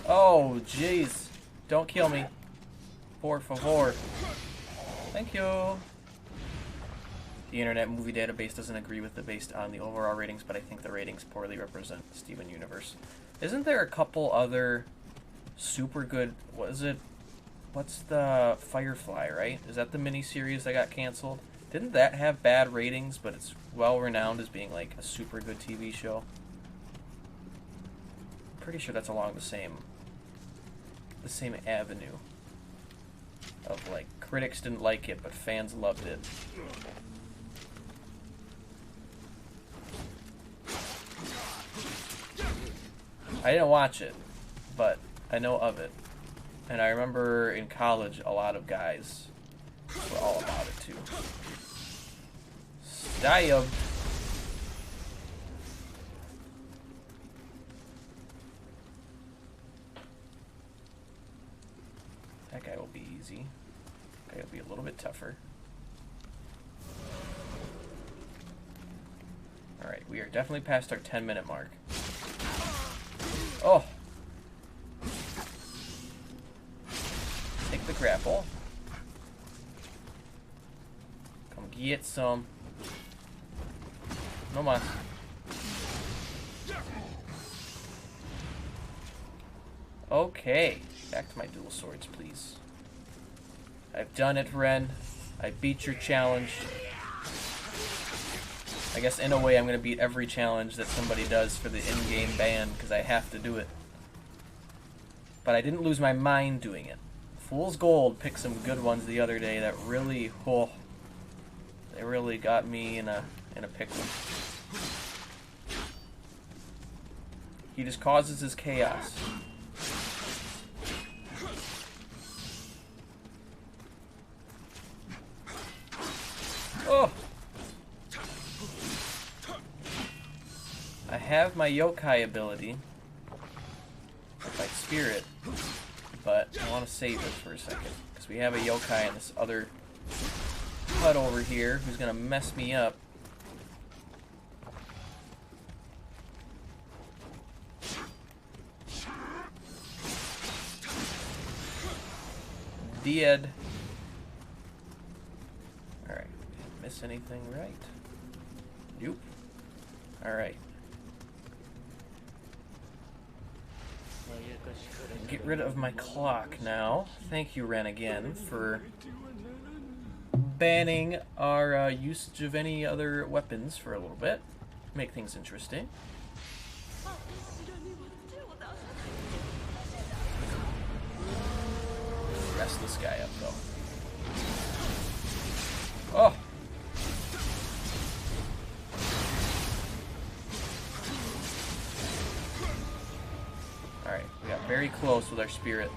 Oh, jeez. Don't kill me. Por favor. Thank you. The Internet Movie Database doesn't agree with it based on the overall ratings, but I think the ratings poorly represent Steven Universe. Isn't there a couple other super good... What is it? What's the Firefly, right? Is that the miniseries that got canceled? Didn't that have bad ratings, but it's well-renowned as being like a super good TV show? I'm pretty sure that's along the same avenue of like critics didn't like it, but fans loved it. I didn't watch it, but I know of it. And I remember in college, a lot of guys were all about it too. Stabbed. That guy will be easy. That guy will be a little bit tougher. Alright, we are definitely past our 10-minute mark. Oh! Take the grapple. Come get some. No mas. Okay. Back to my dual swords, please. I've done it, Ren. I beat your challenge. I guess in a way I'm going to beat every challenge that somebody does for the in-game ban, because I have to do it. But I didn't lose my mind doing it. Fool's Gold picked some good ones the other day that really, oh, they really got me in a pickle. He just causes his chaos. Oh! I have my yokai ability, like spirit, but I want to save it for a second, because we have a yokai in this other hut over here who's going to mess me up. Dead. miss anything, right? Nope. Alright. Get rid of my clock now. Thank you, Ren, again, for banning our usage of any other weapons for a little bit. Make things interesting. Rest this guy up, though. Oh! Alright, we got very close with our spirit.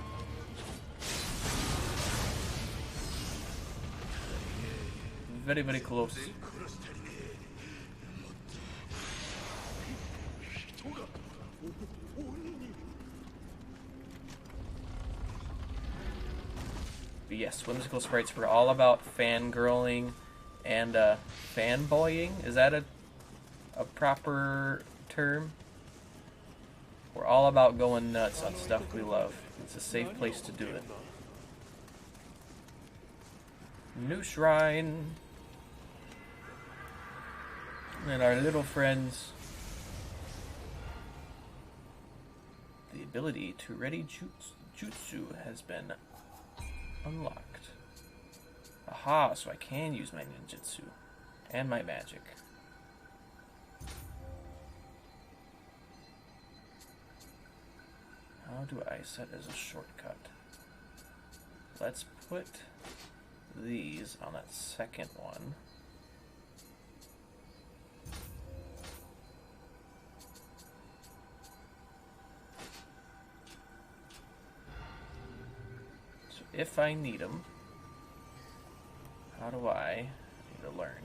Very, very close. But yes, whimsical sprites were all about fangirling and fanboying. Is that a proper term? We're all about going nuts on stuff we love. It's a safe place to do it. New shrine. And our little friends. The ability to ready jutsu has been unlocked. Aha, so I can use my ninjutsu and my magic. How do I set as a shortcut? Let's put these on that second one. So if I need them, how do I need to learn?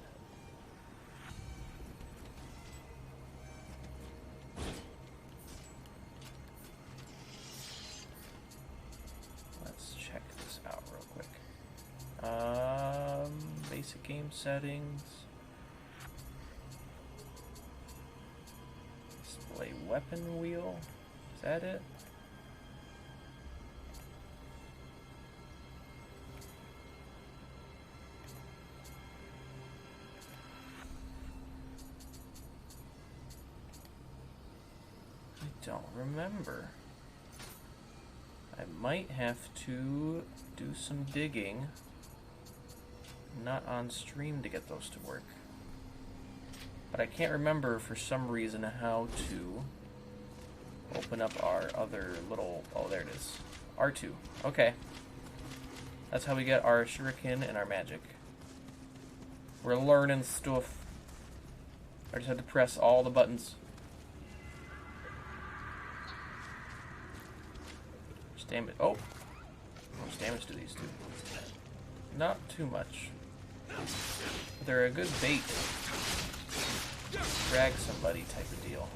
Let's check this out real quick. Basic game settings. Display weapon wheel. Is that it? I don't remember. I might have to do some digging. Not on stream to get those to work. But I can't remember for some reason how to open up our other little... Oh, there it is. R2. Okay. That's how we get our shuriken and our magic. We're learning stuff. I just had to press all the buttons. Just damage. Oh! How much damage do these do? Not too much. But they're a good bait. Drag somebody type of deal.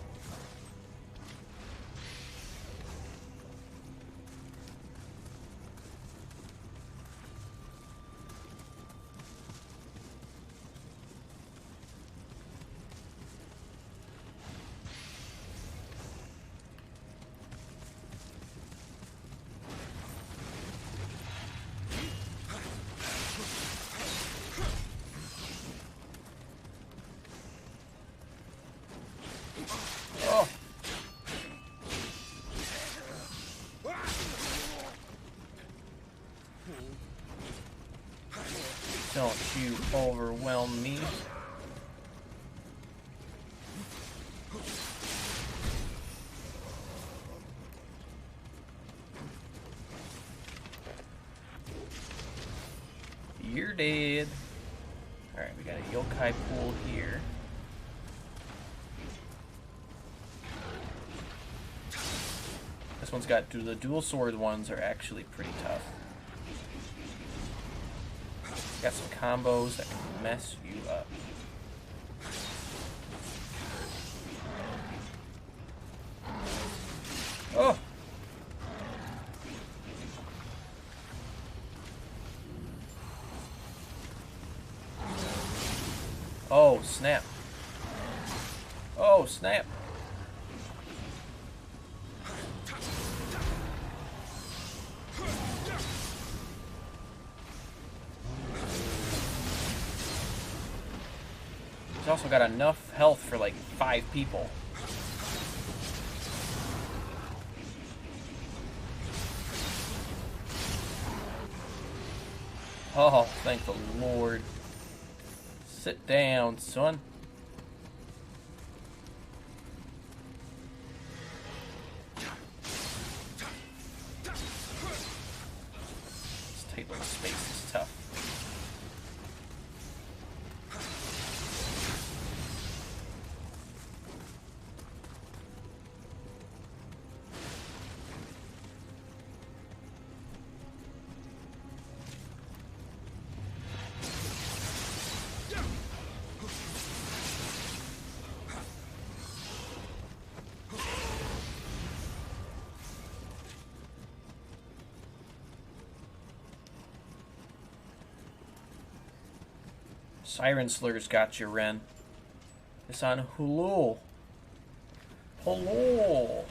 Oh! Don't you overwhelm me. You're dead. Alright, we got a yokai pool here. This one's got the dual sword ones are actually pretty tough. Got some combos that can mess you up. Oh! Oh, snap. Oh, snap. also got enough health for like 5 people. Oh, thank the Lord. Sit down, son. This tight little space is tough. Siren Slur's got you, Ren. It's on Hulu. Hello.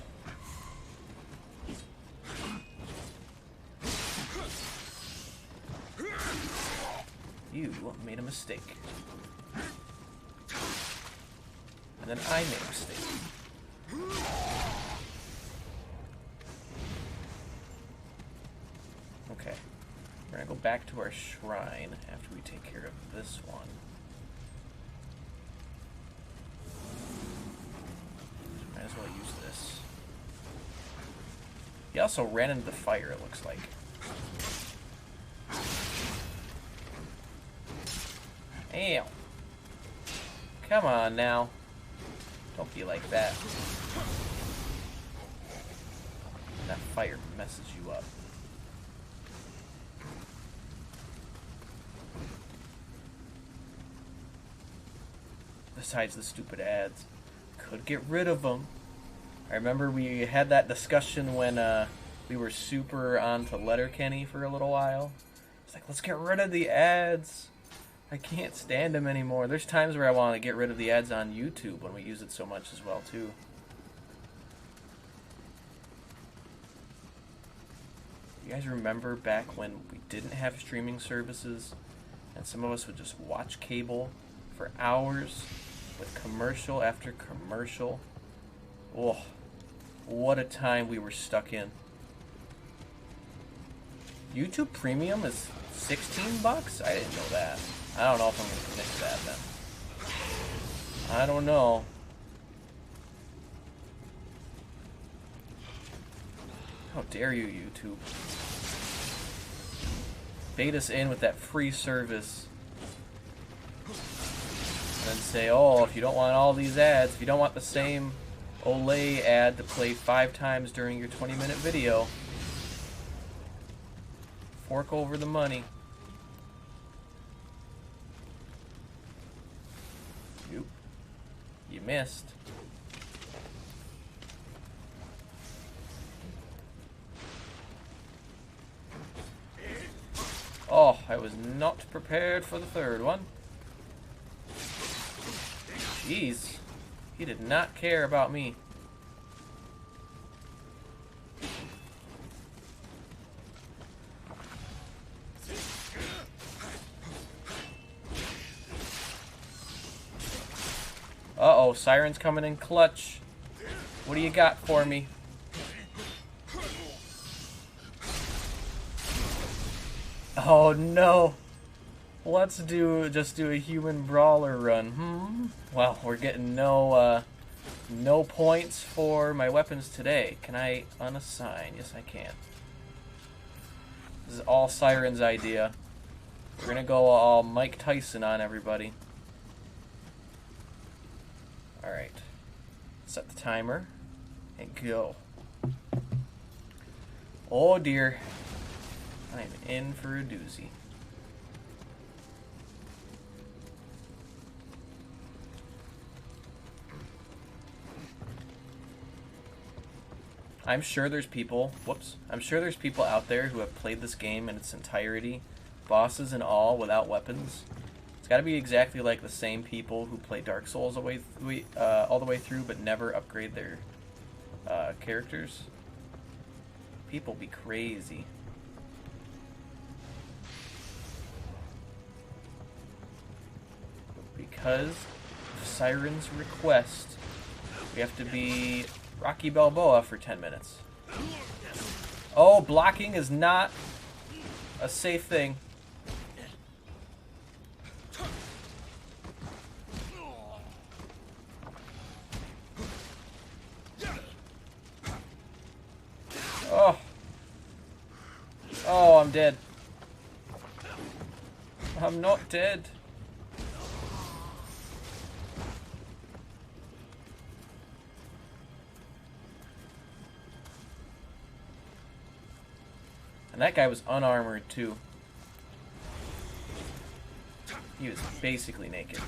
You made a mistake. And then I made a mistake. Okay. We're gonna go back to our shrine after we take care of this one. Might as well use this. He also ran into the fire, it looks like. Ew. Come on now. Don't be like that. That fire messes you up. Besides the stupid ads. Could get rid of them. I remember we had that discussion when we were super onto Letterkenny for a little while. It's like, let's get rid of the ads. I can't stand them anymore. There's times where I want to get rid of the ads on YouTube when we use it so much as well, too. You guys remember back when we didn't have streaming services and some of us would just watch cable for hours with commercial after commercial? Oh, what a time we were stuck in. YouTube Premium is $16? I didn't know that. I don't know if I'm going to commit to that then. I don't know. How dare you, YouTube? Bait us in with that free service. And then say, oh, if you don't want all these ads, if you don't want the same Olay ad to play 5 times during your 20-minute video, fork over the money. Nope. You missed. Oh, I was not prepared for the third one. Jeez. He did not care about me. Uh-oh, Siren's coming in clutch. What do you got for me? Oh no. Let's just do a human brawler run. Well, we're getting no points for my weapons today. Can I unassign? Yes, I can. This is all Siren's idea. We're gonna go all Mike Tyson on everybody. Alright. Set the timer. And go. Oh dear. I'm in for a doozy. I'm sure there's people, I'm sure there's people out there who have played this game in its entirety, bosses and all, without weapons. It's got to be exactly like the same people who play Dark Souls all the way through, but never upgrade their characters. People be crazy. Because Siren's request. We have to be Rocky Balboa for 10 minutes. Oh, blocking is not a safe thing. Oh. Oh, I'm dead. I'm not dead. And that guy was unarmored too. He was basically naked.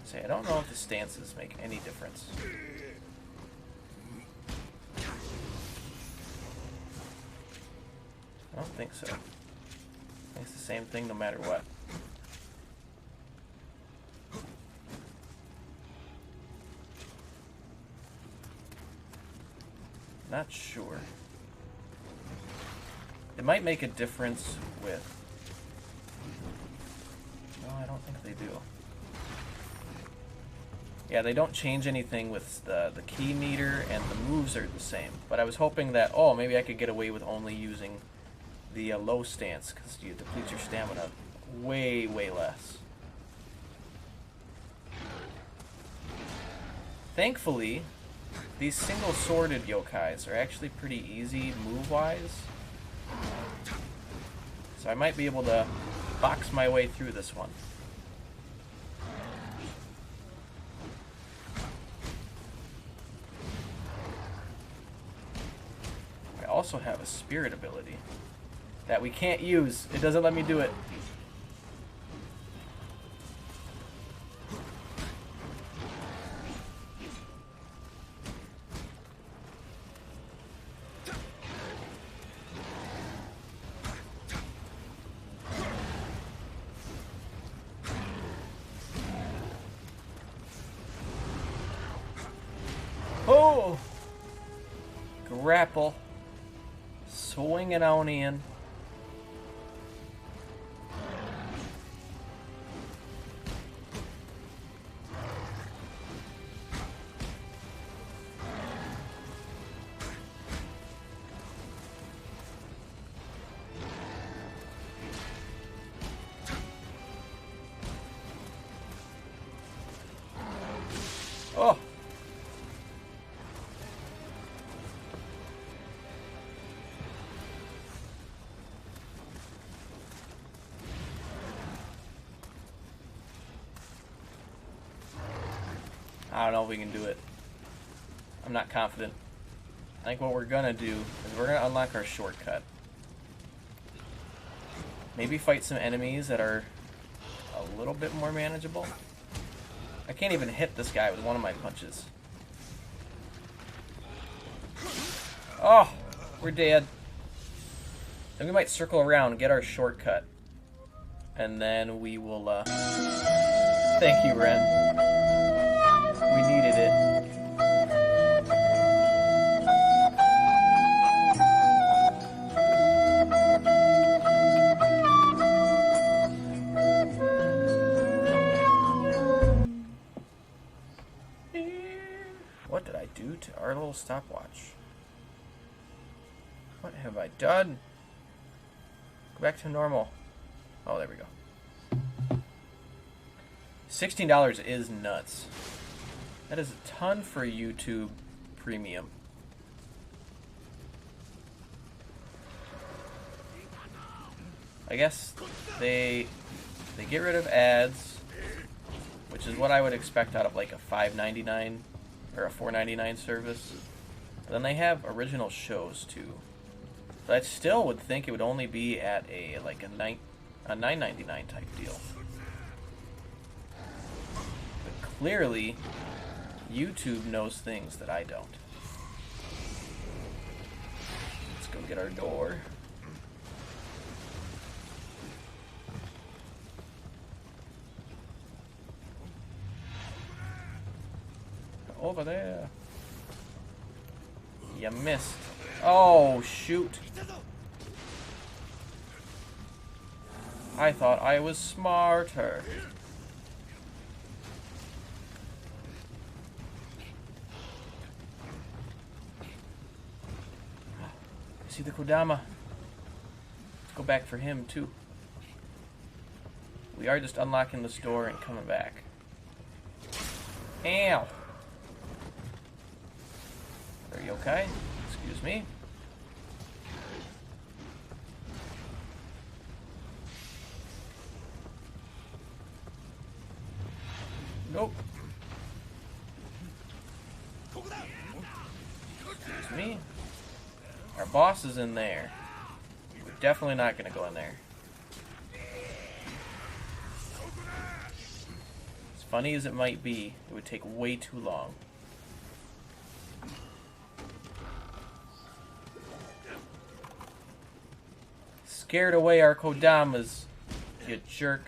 Say, I don't know if the stances make any difference. I don't think so. I think it's the same thing no matter what. Not sure. It might make a difference with... No, I don't think they do. Yeah, they don't change anything with the key meter, and the moves are the same. But I was hoping that, oh, maybe I could get away with only using the low stance, because you deplete your stamina way, way less. Thankfully, these single-sworded yokais are actually pretty easy move-wise. So I might be able to box my way through this one. I also have a spirit ability that we can't use. It doesn't let me do it. Oh! Grapple. Swinging on in. Oh! I don't know if we can do it. I'm not confident. I think what we're gonna do is we're gonna unlock our shortcut. Maybe fight some enemies that are a little bit more manageable. I can't even hit this guy with one of my punches. Oh, we're dead. Then we might circle around, get our shortcut. And then we will, Thank you, Ren. We needed it. What did I do to our little stopwatch? What have I done? Go back to normal. Oh, there we go. $16 is nuts. That is a ton for YouTube Premium. I guess they get rid of ads, which is what I would expect out of like a $5.99 or a $4.99 service. But then they have original shows too. But I still would think it would only be at a like a $9.99 type deal. But clearly, YouTube knows things that I don't. Let's go get our door. over there. You missed. Oh, shoot. I thought I was smarter. See the Kodama. Let's go back for him, too. We are just unlocking the store and coming back. Ow! Are you okay? Excuse me. Nope. Excuse me. Our boss is in there. We're definitely not going to go in there. As funny as it might be, it would take way too long. Scared away our Kodamas, you jerk.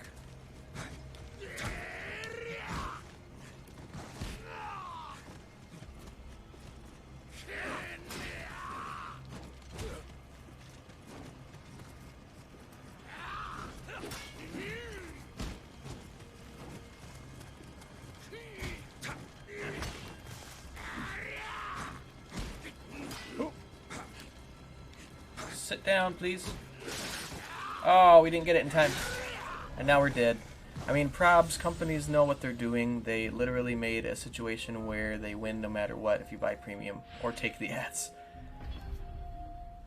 Sit down, please. Oh, we didn't get it in time. And now we're dead. I mean, probs, companies know what they're doing. They literally made a situation where they win no matter what if you buy premium or take the ads.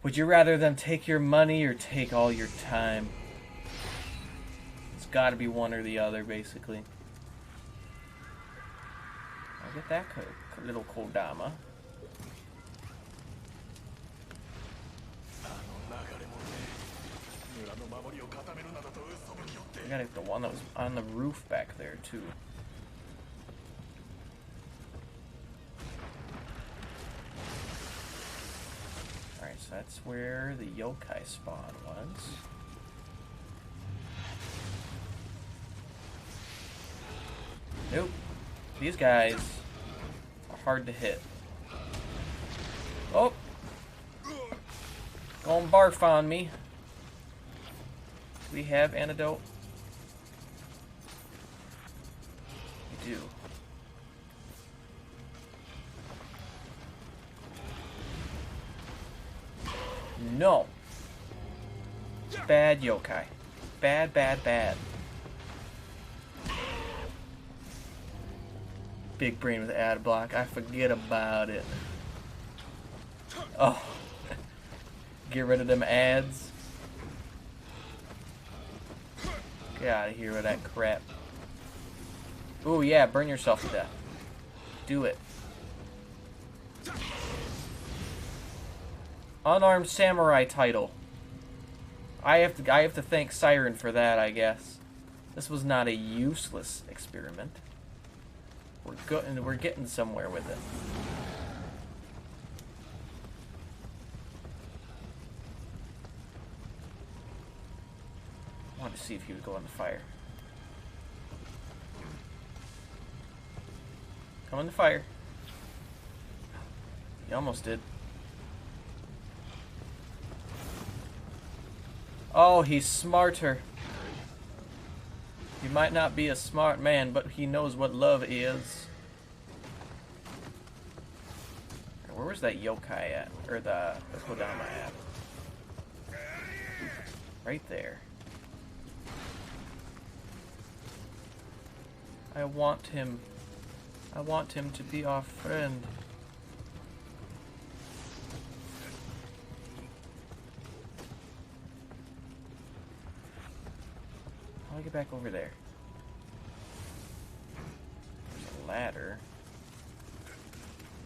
Would you rather them take your money or take all your time? It's got to be one or the other, basically. I'll get that little Kodama. I got the one that was on the roof back there, too. Alright, so that's where the yokai spawn was. Nope. These guys are hard to hit. Oh! Gonna barf on me. We have antidote. We do. No. Bad yokai. Bad, bad, bad. Big brain with ad block. I forget about it. Oh. Get rid of them ads. Get out of here with that crap. Ooh, yeah, burn yourself to death. Do it. Unarmed Samurai title. I have to thank Siren for that, I guess. This was not a useless experiment. We're getting somewhere with it. I wanted to see if he would go in the fire. Come in the fire. He almost did. Oh, he's smarter. He might not be a smart man, but he knows what love is. Where was that yokai at? Or the Kodama at? Right there. I want him. I want him to be our friend. How do I get back over there? There's a ladder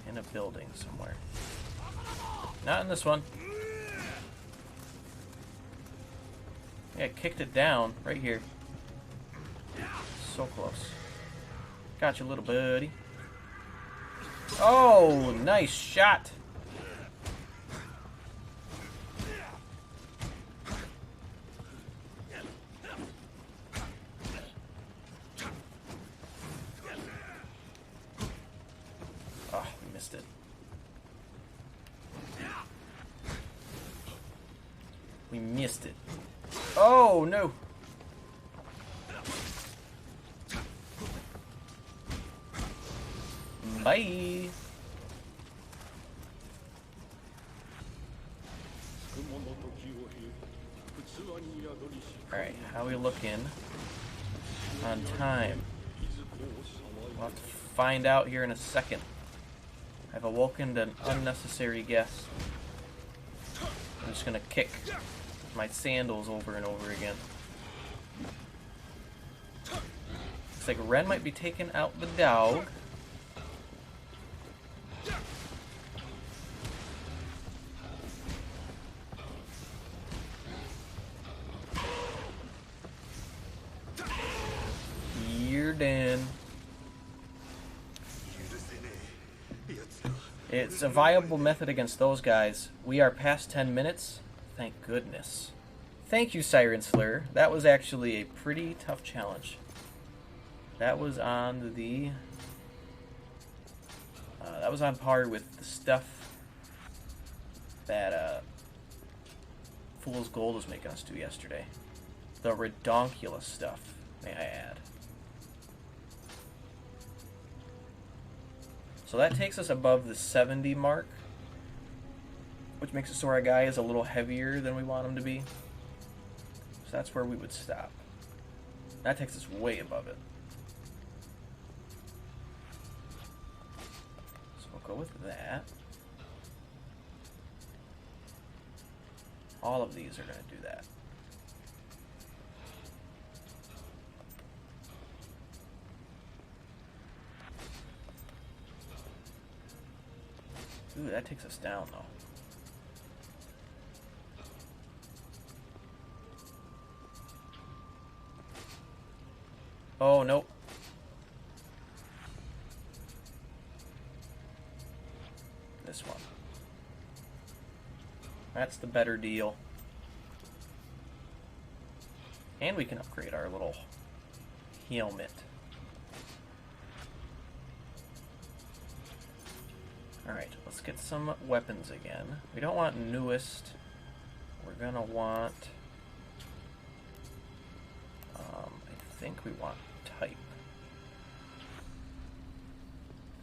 in a building somewhere. Not in this one. Yeah, I kicked it down right here. So close. Got you, little buddy. Oh, nice shot. We missed it. Oh, no. Bye. Alright, how we looking on time? We'll have to find out here in a second. I've awoken to an unnecessary guess. I'm just gonna kick my sandals over and over again. Looks like Ren might be taking out the dog. You're done. It's a viable method against those guys. We are past 10 minutes. Thank goodness. Thank you, Siren Slur. That was actually a pretty tough challenge. That was on the... that was on par with the stuff that Fool's Gold was making us do yesterday. The redonkulous stuff, may I add. So that takes us above the 70 mark, which makes it so our guy is a little heavier than we want him to be. So that's where we would stop. That takes us way above it. So we'll go with that. All of these are going to do that. Ooh, that takes us down, though. Oh, nope. This one. That's the better deal. And we can upgrade our little helmet. Alright, let's get some weapons again. We don't want newest. We're gonna want... I think we want type.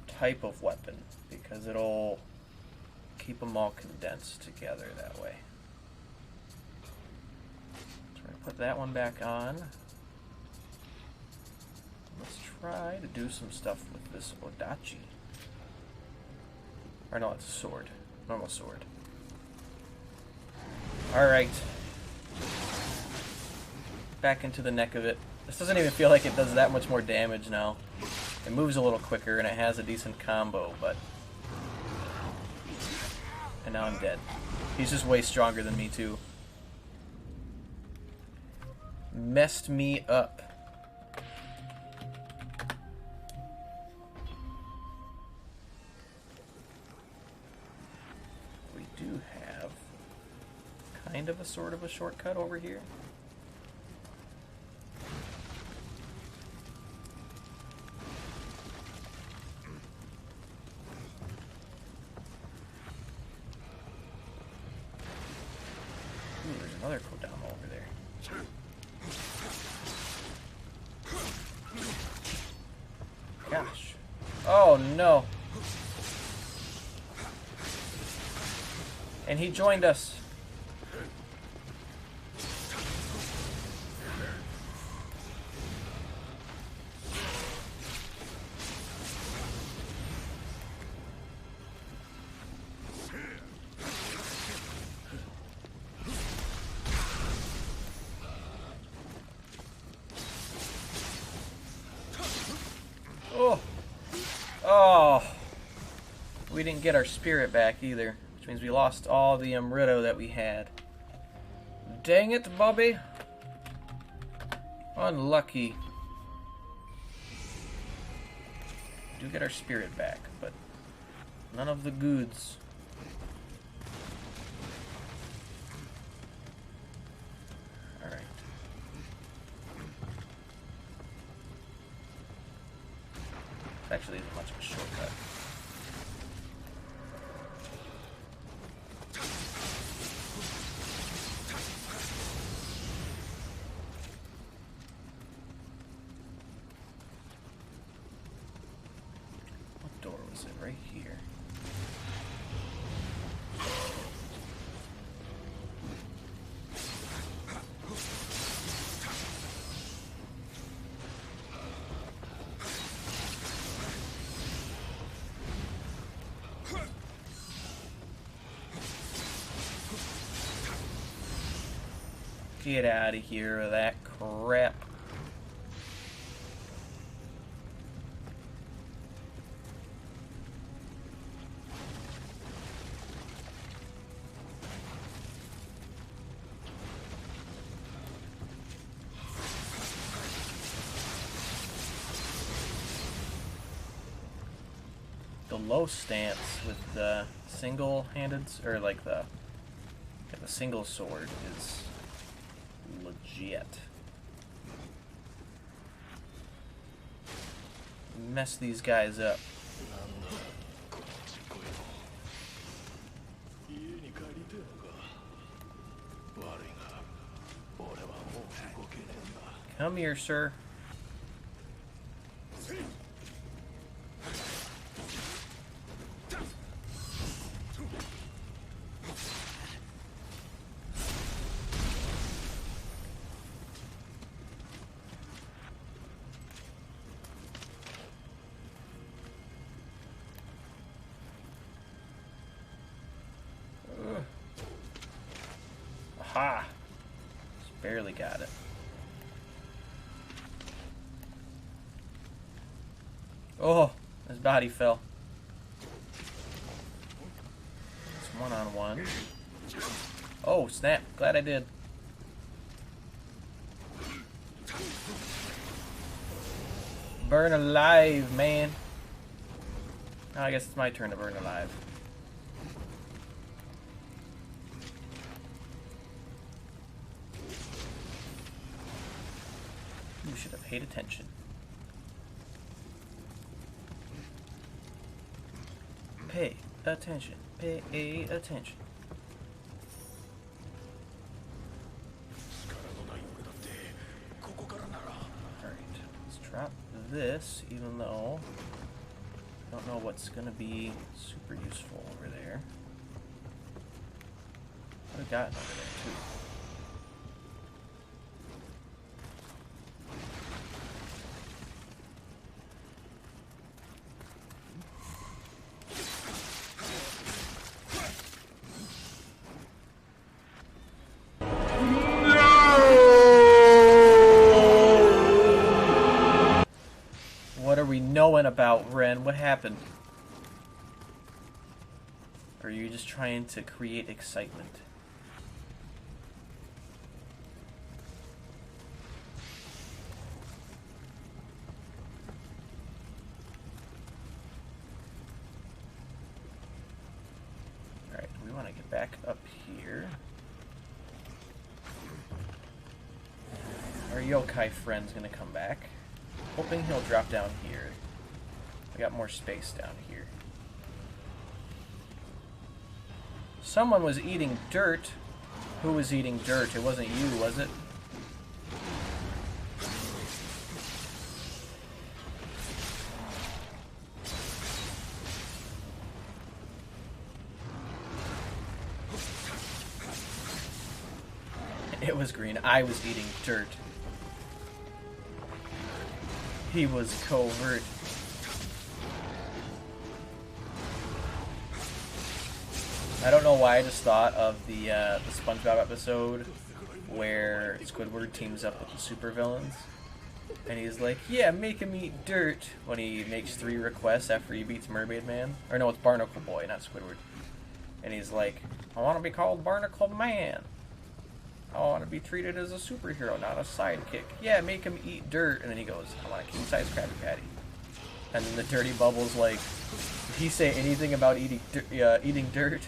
Type of weapon, because it'll keep them all condensed together that way. So we're gonna put that one back on. Let's try to do some stuff with this Odachi. Or no, it's a sword. Normal sword. Alright. Back into the neck of it. This doesn't even feel like it does that much more damage now. It moves a little quicker and it has a decent combo, but... And now I'm dead. He's just way stronger than me, too. Messed me up. We do have kind of a sort of a shortcut over here. Another Kodama over there. Gosh. Oh no. And he joined us. Oh. Oh. We didn't get our spirit back either, which means we lost all the Amrito that we had. Dang it, Bobby. Unlucky. We do get our spirit back, but none of the goods. Alright. This actually isn't much of a shortcut. right here. Get out of here with that crap. The low stance with the single-handed, or like the single sword is legit. Mess these guys up. Come here, sir. Aha! Just barely got it. Oh, his body fell. It's one-on-one. Oh, snap. Glad I did. Burn alive, man. Oh, I guess it's my turn to burn alive. You should have paid attention. Pay attention. Pay attention. Alright, let's drop this, even though I don't know what's gonna be super useful over there. Could have gotten over there too. What are we knowing about, Ren? What happened? Or are you just trying to create excitement? Alright, we want to get back up here. Our yokai friend's gonna come back. Hoping he'll drop down here. I got more space down here. Someone was eating dirt. Who was eating dirt? It wasn't you, was it? It was green. I was eating dirt. He was covert. I don't know why I just thought of the SpongeBob episode where Squidward teams up with the supervillains. And he's like, yeah, make him eat dirt, when he makes 3 requests after he beats Mermaid Man. Or no, it's Barnacle Boy, not Squidward. And he's like, I want to be called Barnacle Man. I want to be treated as a superhero, not a sidekick. Yeah, make him eat dirt. And then he goes, I want a king-size Krabby Patty. And then the Dirty Bubble's like, did he say anything about eating dirt?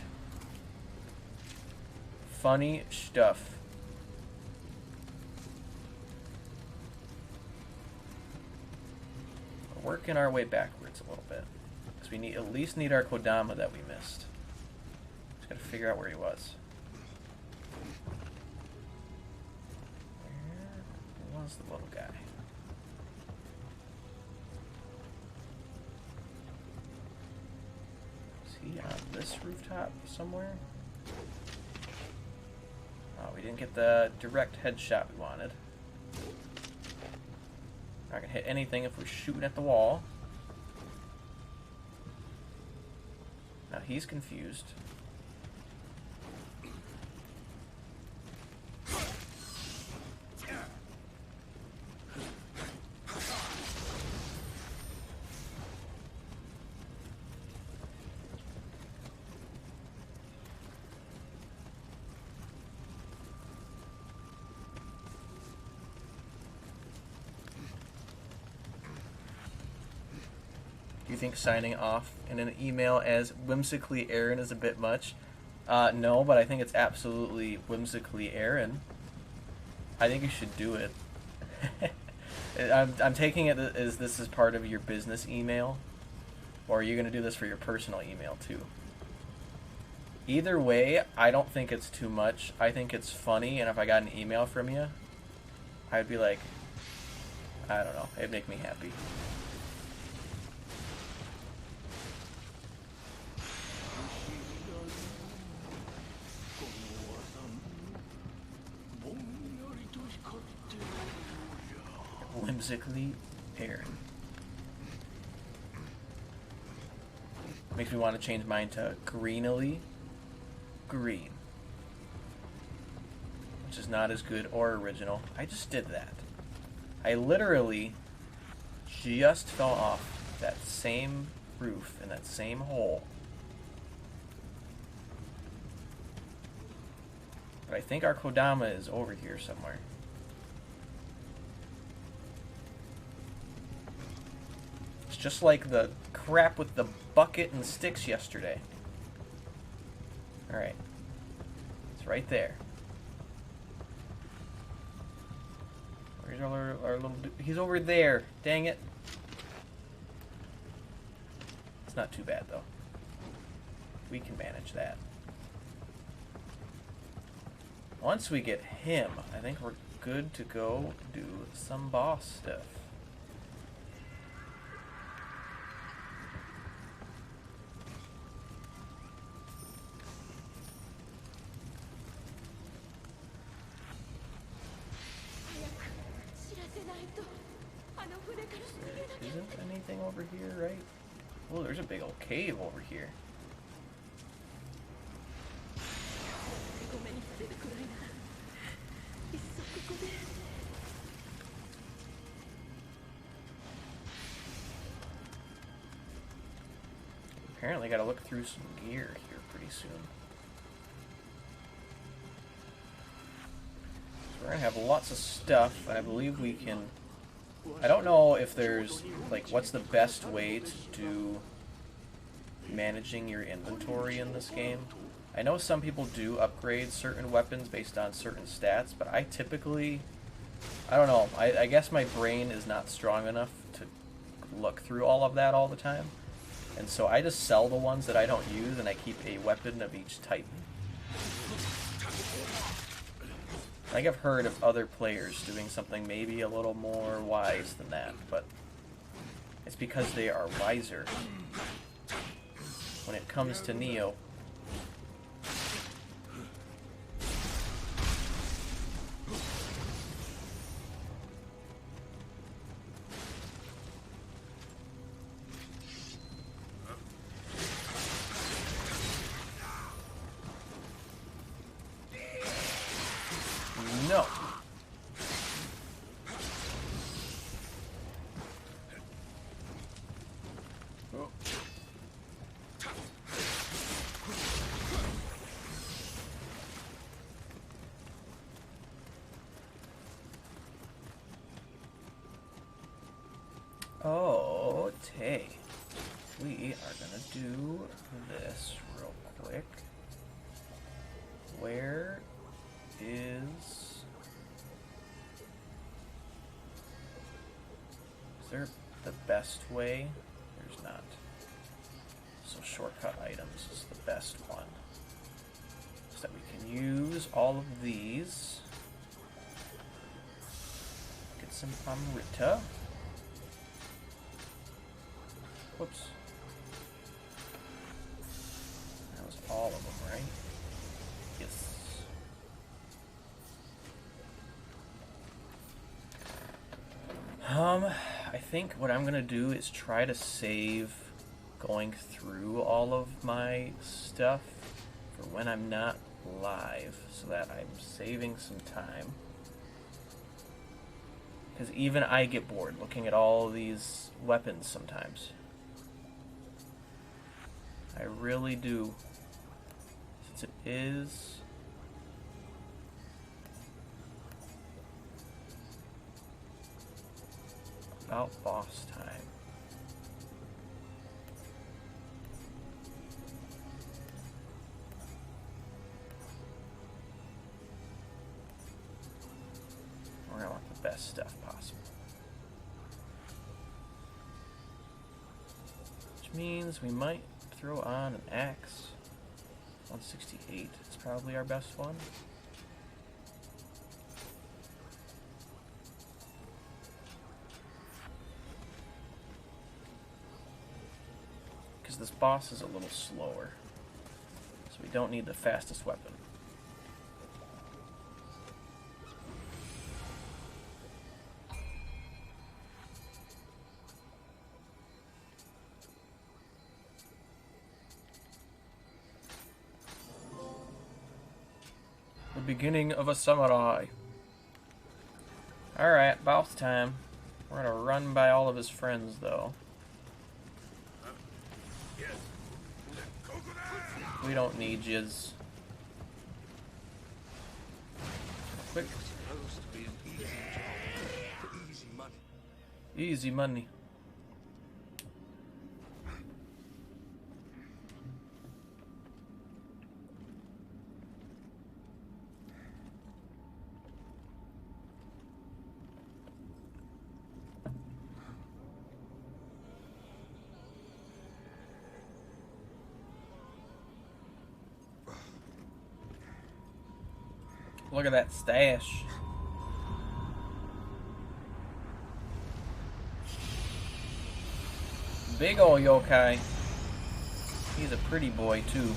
Funny stuff. We're working our way backwards a little bit. Because we at least need our Kodama that we missed. Just gotta figure out where he was. Where was the little guy? Is he on this rooftop somewhere? Oh, we didn't get the direct headshot we wanted. Not gonna hit anything if we're shooting at the wall. Now he's confused. Do you think signing off in an email as whimsically Aaron is a bit much? No, but I think it's absolutely whimsically Aaron. I think you should do it. I'm taking it as this is part of your business email, or are you going to do this for your personal email too? Either way, I don't think it's too much. I think it's funny, and if I got an email from you, I'd be like, I don't know, it'd make me happy. Whimsically Aaron. Makes me want to change mine to greenily green, which is not as good or original. I just did that. I literally just fell off that same roof in that same hole. But I think our Kodama is over here somewhere. It's just like the crap with the bucket and sticks yesterday. Alright. It's right there. Where's our little dude? He's over there. Dang it. It's not too bad, though. We can manage that. Once we get him, I think we're good to go do some boss stuff. There isn't anything over here, right? Oh, there's a big old cave over here. Apparently gotta look through some gear here pretty soon. So we're gonna have lots of stuff. I believe we can... I don't know if there's, like, what's the best way to do managing your inventory in this game. I know some people do upgrade certain weapons based on certain stats, but I typically... I don't know. I guess my brain is not strong enough to look through all of that all the time. And so I just sell the ones that I don't use, and I keep a weapon of each type. I think I've heard of other players doing something maybe a little more wise than that, but it's because they are wiser when it comes to Nioh. No. Oh. Okay. We are gonna do this real quick. Where is there the best way? There's not. So shortcut items is the best one. So that we can use all of these. Get some Amrita. Whoops. I think what I'm gonna do is try to save going through all of my stuff for when I'm not live, so that I'm saving some time. Because even I get bored looking at all these weapons sometimes. I really do. Since it is... about boss time. We're gonna want the best stuff possible. Which means we might throw on an axe. 168 is probably our best one. Because this boss is a little slower. So we don't need the fastest weapon. The beginning of a samurai. Alright, boss time. We're gonna run by all of his friends, though. We don't need jizz. Quick. Easy money. Look at that stash. Big ol' yokai. He's a pretty boy, too.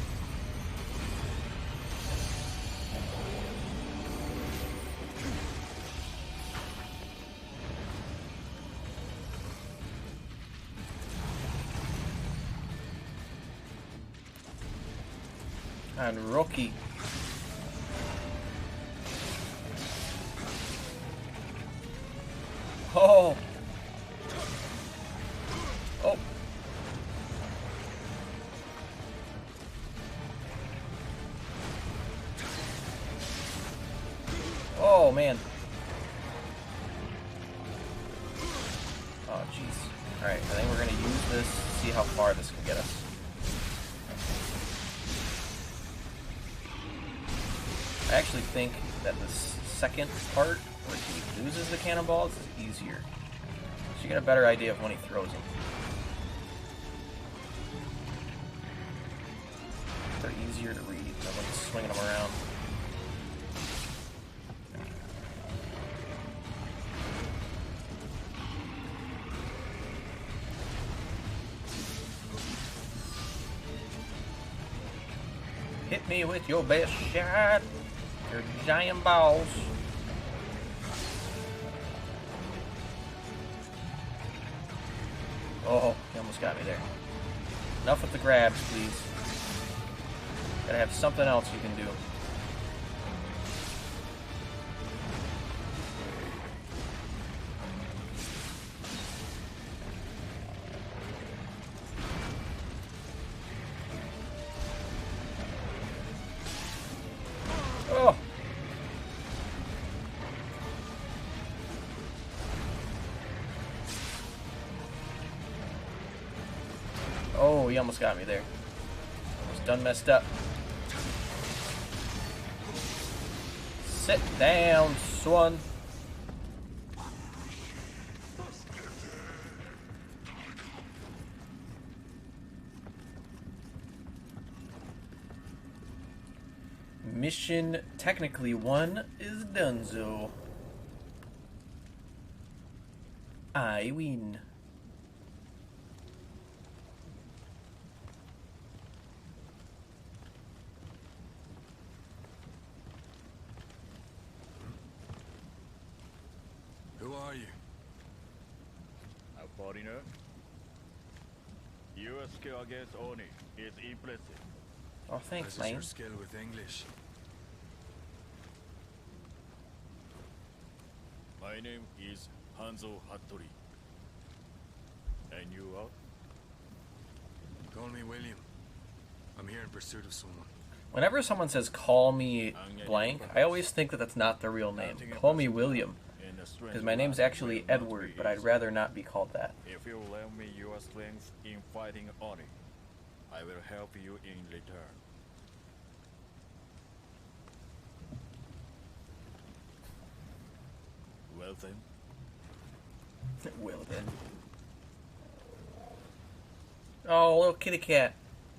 And Rocky. Oh! Oh! Oh, man. Oh, jeez. Alright, I think we're gonna use this, see how far this can get us. I actually think that this second part, where he loses the cannonballs, is easier. So you get a better idea of when he throws them. They're easier to read than when he's swinging them around. Hit me with your best shot. Your giant balls. Oh, he almost got me there. Enough with the grabs, please. Gotta have something else you can do. Oh! Oh, he almost got me there. Almost done messed up. Sit down, son. Mission technically 1 is donezo. I win. Who are you? foreigner. Your skill against Oni is impressive. Oh, thanks, How's man. your skill with English? My name is Hanzo Hattori. And you are? Call me William. I'm here in pursuit of someone. Whenever someone says "call me blank," I always think that that's not their real name. Call me William, because my name's actually Edward, but I'd rather not be called that. If you lend me your strength in fighting Oni, I will help you in return. Well then, Well then. Oh, little kitty cat.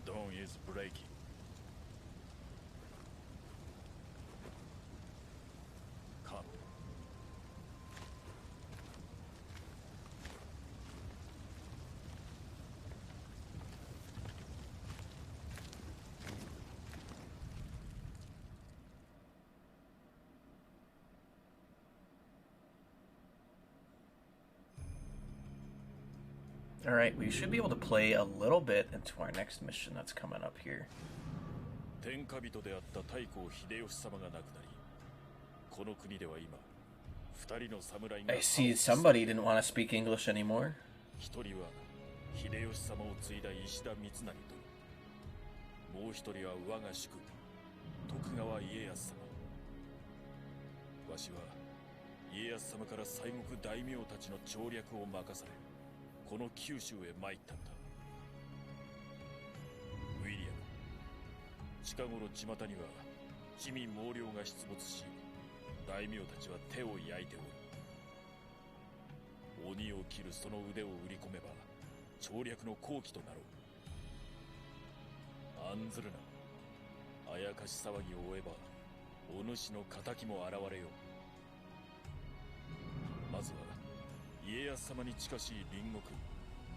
dawn is breaking. Come. Alright, we should be able to play a little bit into our next mission that's coming up here. 天下人であった太閤秀吉様が亡くなり、この国では今、二人の侍が I see somebody didn't want to speak English anymore. 一人は秀吉様を継いだ石田三成と、もう一人は我が主君、徳川家康様。わしは家康様から西国大名たちの調略を任され、この九州へ参ったのだ。ウィリアム、近頃巷には地味猛量が出没し、大名たちは手を焼いておる。鬼を切るその腕を売り込めば調略の好機となろう。案ずるな。あやかし騒ぎを追えばお主の仇も現れよう。まずは家康様に近しい隣国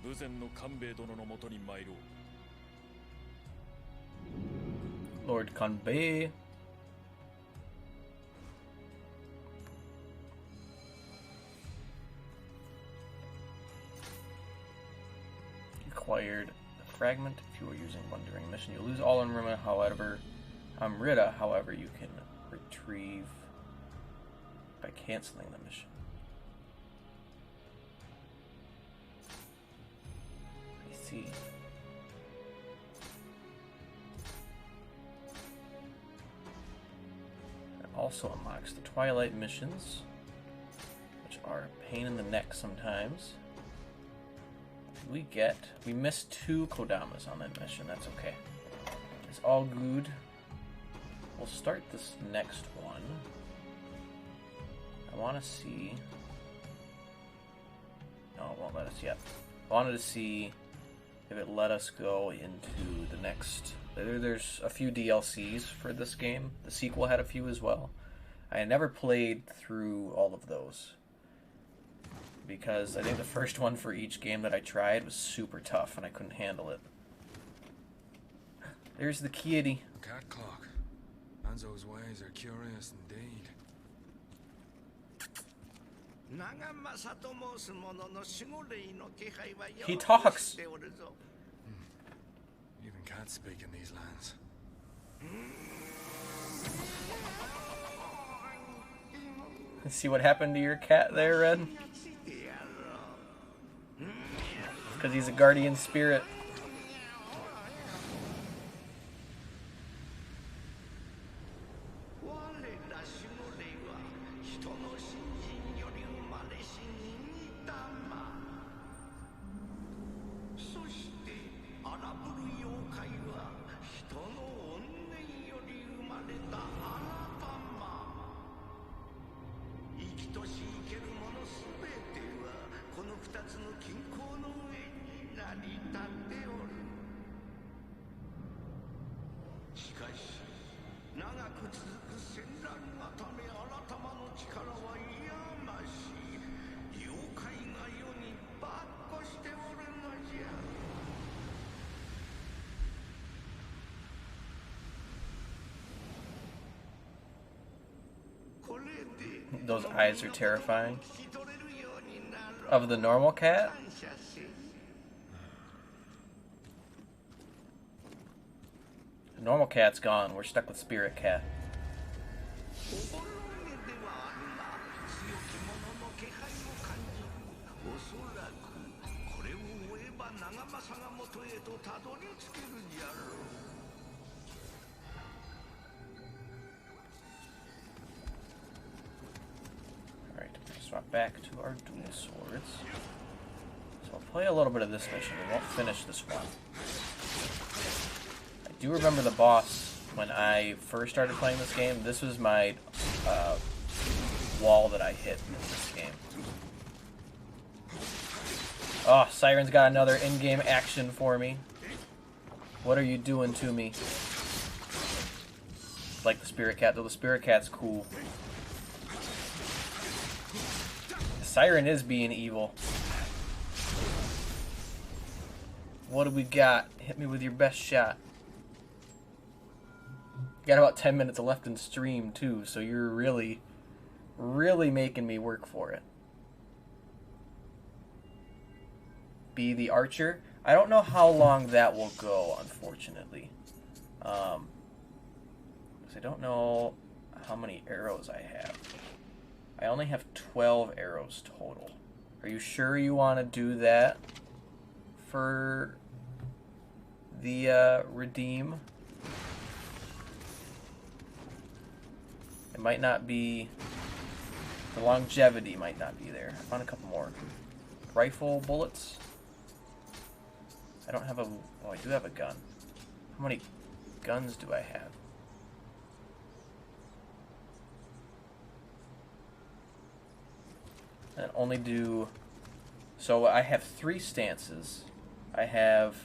豊前の官兵衛殿のもとに参ろう。 Lord Kanbei. Acquired a fragment if you are using one during mission. You lose all Amrita, however, you can retrieve by canceling the mission. I see. It also unlocks the Twilight missions, which are a pain in the neck sometimes. We missed 2 Kodamas on that mission. That's okay. It's all good. We'll start this next one. I want to see... No, it won't let us yet. I wanted to see if it let us go into the next... There's a few DLCs for this game. The sequel had a few as well. I had never played through all of those, because I think the first one for each game that I tried was super tough and I couldn't handle it. There's the kitty. Cat clock. Hanzo's ways are curious indeed. He talks. Even cats speak in these lands. See what happened to your cat there, Red? Because he's a guardian spirit. Those eyes are terrifying. Of the normal cat? The normal cat's gone. We're stuck with Spirit Cat. Alright, swap back to our dual swords. So I'll play a little bit of this mission. We won't finish this one. I do remember the boss when I first started playing this game. This was my wall that I hit in this game. Oh, Siren's got another in-game action for me. What are you doing to me? Like the Spirit Cat, though the Spirit Cat's cool. Siren is being evil. What do we got? Hit me with your best shot. You got about 10 minutes left in stream, too, so you're really, really making me work for it. Be the archer. I don't know how long that will go, unfortunately. Because I don't know how many arrows I have. I only have 12 arrows total. Are you sure you want to do that for the redeem? It might not be... The longevity might not be there. I found a couple more. Rifle bullets. I don't have a... Oh, I do have a gun. How many guns do I have? And only do... So I have 3 stances. I have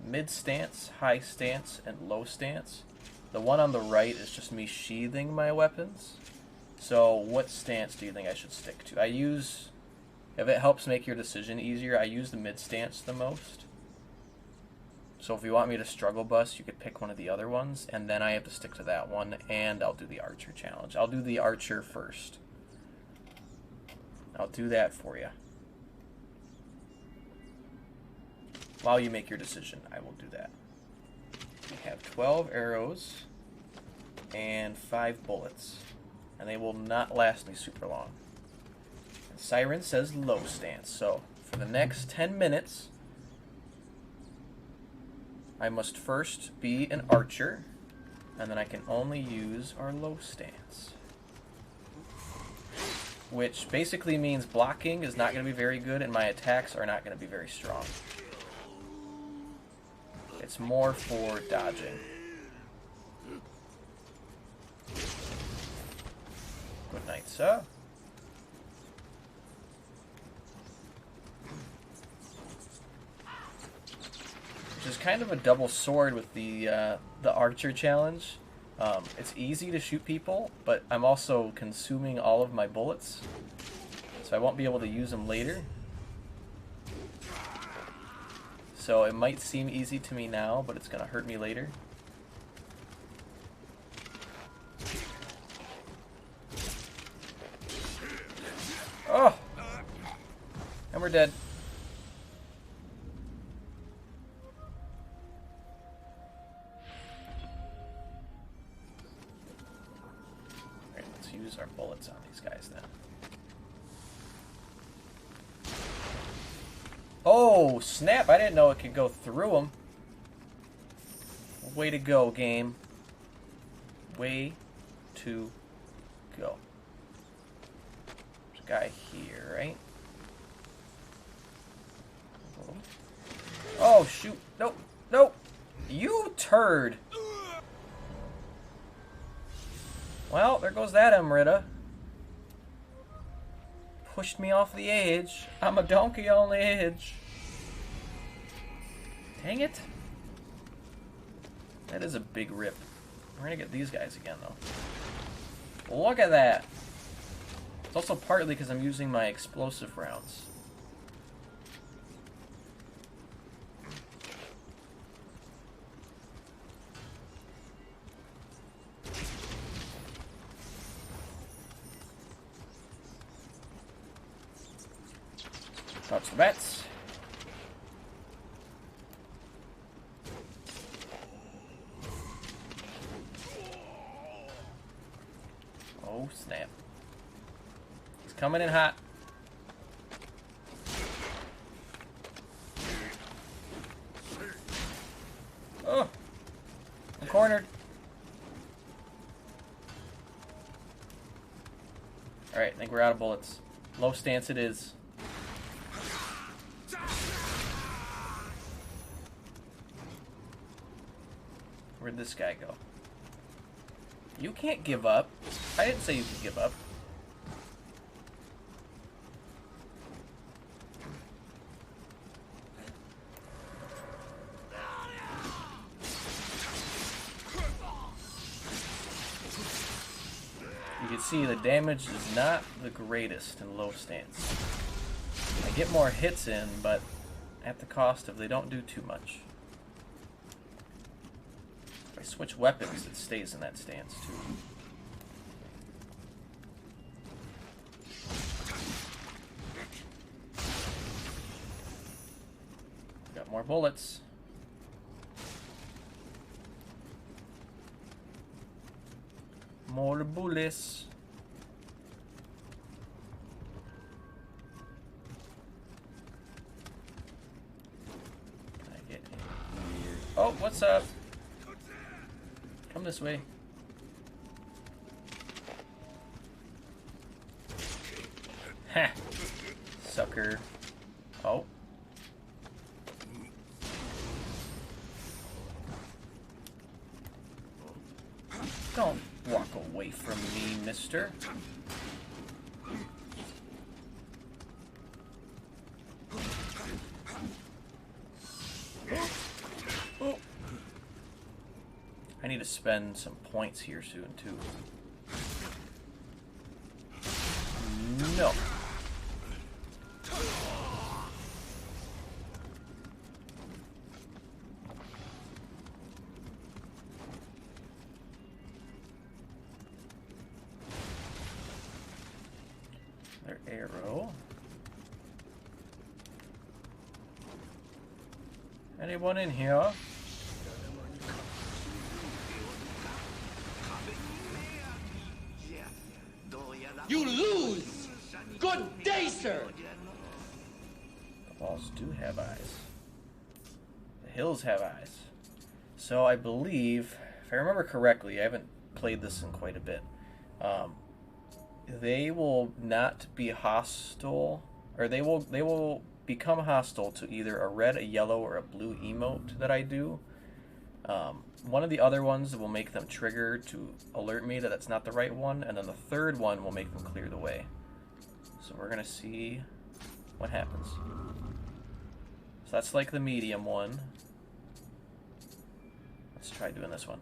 mid stance, high stance, and low stance. The one on the right is just me sheathing my weapons. So what stance do you think I should stick to? I use... If it helps make your decision easier, I use the mid stance the most. So if you want me to struggle bus, you could pick one of the other ones, and then I have to stick to that one, and I'll do the archer challenge. I'll do the archer first. I'll do that for you. While you make your decision, I will do that. We have 12 arrows and 5 bullets, and they will not last me super long. And Siren says low stance, so for the next 10 minutes, I must first be an archer, and then I can only use our low stance. Which basically means blocking is not going to be very good, and my attacks are not going to be very strong. It's more for dodging. Good night, sir. Which is kind of a double sword with the archer challenge. It's easy to shoot people, but I'm also consuming all of my bullets, so I won't be able to use them later. So it might seem easy to me now, but it's going to hurt me later. Oh! And we're dead. Alright, let's use our bullets on these guys then. Oh, snap! I didn't know it could go through them. Way to go, game. Way to go. There's a guy here, right? Oh, shoot. Nope. Nope. You turd. Well, there goes that Emrita. Pushed me off the edge. I'm a donkey on the edge. Dang it. That is a big rip. We're gonna get these guys again, though. Look at that. It's also partly because I'm using my explosive rounds. Touch the bats. Oh, snap. He's coming in hot. Oh! I'm cornered. Alright, I think we're out of bullets. Low stance it is. Where'd this guy go? You can't give up. I didn't say you could give up. You can see the damage is not the greatest in low stance. I get more hits in, but at the cost of they don't do too much. If I switch weapons, it stays in that stance too. Got more bullets. More bullets. Can I get in here? Oh, what's up? Come this way. Ha! Sucker. Oh. Don't walk away from me, mister. Oh. I need to spend some points here soon, too. No. Their arrow. Anyone in here? You lose! Good day, sir! The walls do have eyes. The hills have eyes. So I believe, if I remember correctly, I haven't played this in quite a bit. They will not be hostile, or they will become hostile to either a red, a yellow, or a blue emote that I do. One of the other ones will make them trigger to alert me that that's not the right one, and then the third one will make them clear the way. So we're gonna see what happens. So that's like the medium one. Let's try doing this one.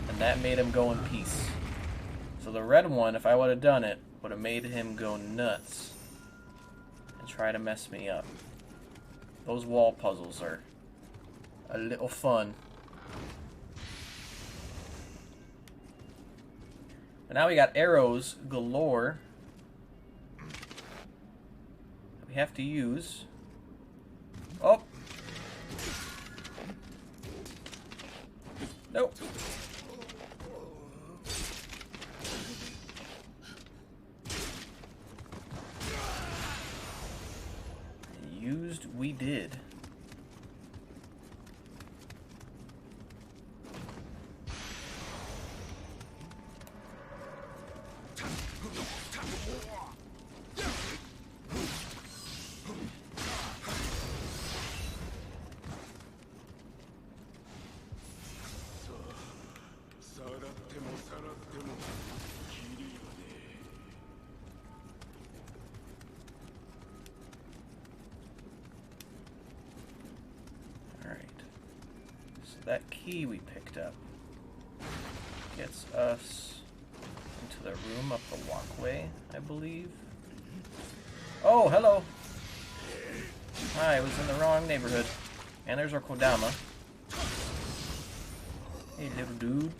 And that made him go in peace. So the red one, if I would have done it, would have made him go nuts and try to mess me up. Those wall puzzles are a little fun. But now we got arrows galore that we have to use. Oh! Nope. Used we did. That key we picked up gets us into the room up the walkway, I believe. Oh, hello! I was in the wrong neighborhood. And there's our Kodama. Hey, little dude.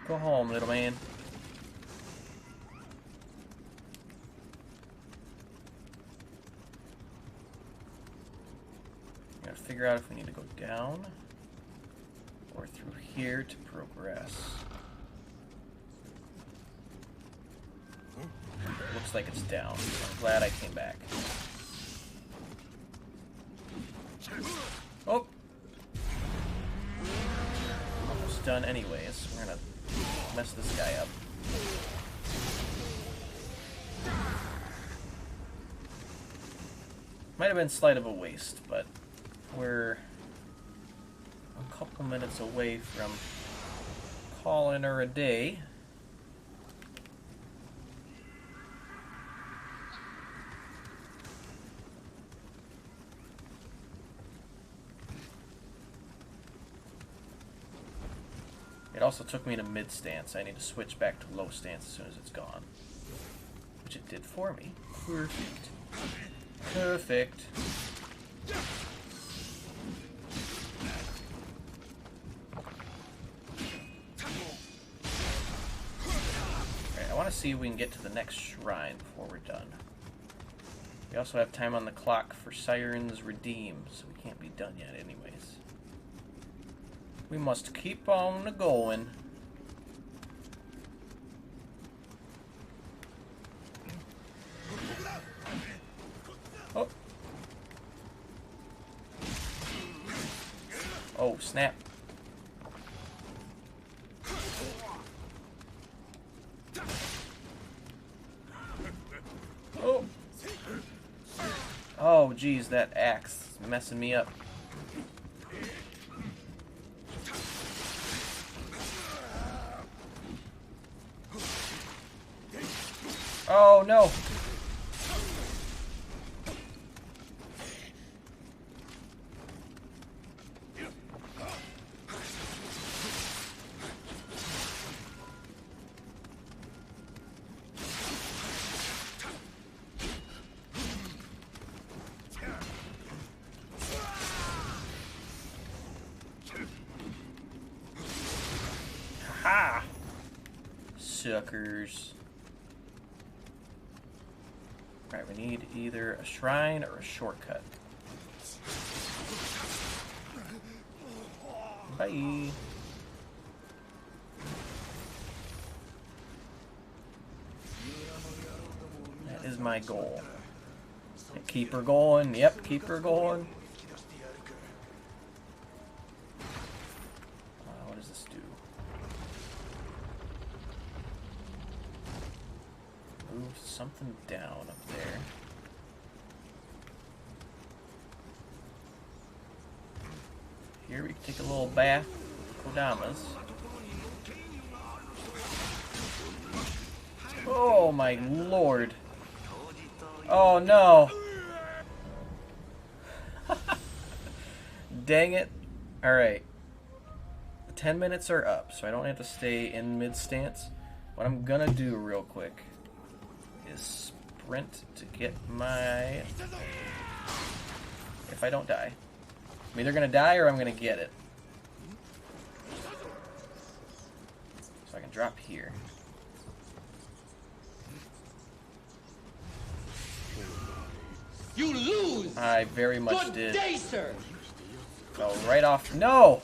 Go home, little man. figure out if we need to go down or through here to progress. Looks like it's down. I'm glad I came back. Oh! Almost done anyways. We're gonna mess this guy up. Might have been slight of a waste, but we're a couple minutes away from calling her a day. It also took me to mid stance. I need to switch back to low stance as soon as it's gone. Which it did for me. Perfect. Perfect. Alright, I want to see if we can get to the next shrine before we're done. We also have time on the clock for Siren's Redeem, so we can't be done yet anyways. We must keep on going. Oh. Oh, snap. Oh. Oh, geez, that axe is messing me up. Oh, no. Ha! Suckers. Alright, we need either a shrine or a shortcut. Bye. That is my goal. Keep her going. Yep, keep her going. What does this do? Move something down up there. Here we can take a little bath with Kodamas. Oh my lord. Oh no. Dang it. Alright. The 10 minutes are up, so I don't have to stay in mid-stance. What I'm gonna do real quick is sprint to get my... If I don't die. I'm either gonna die or I'm gonna get it. So I can drop here. You lose! I very much Good did. day, sir! Fell right off. No!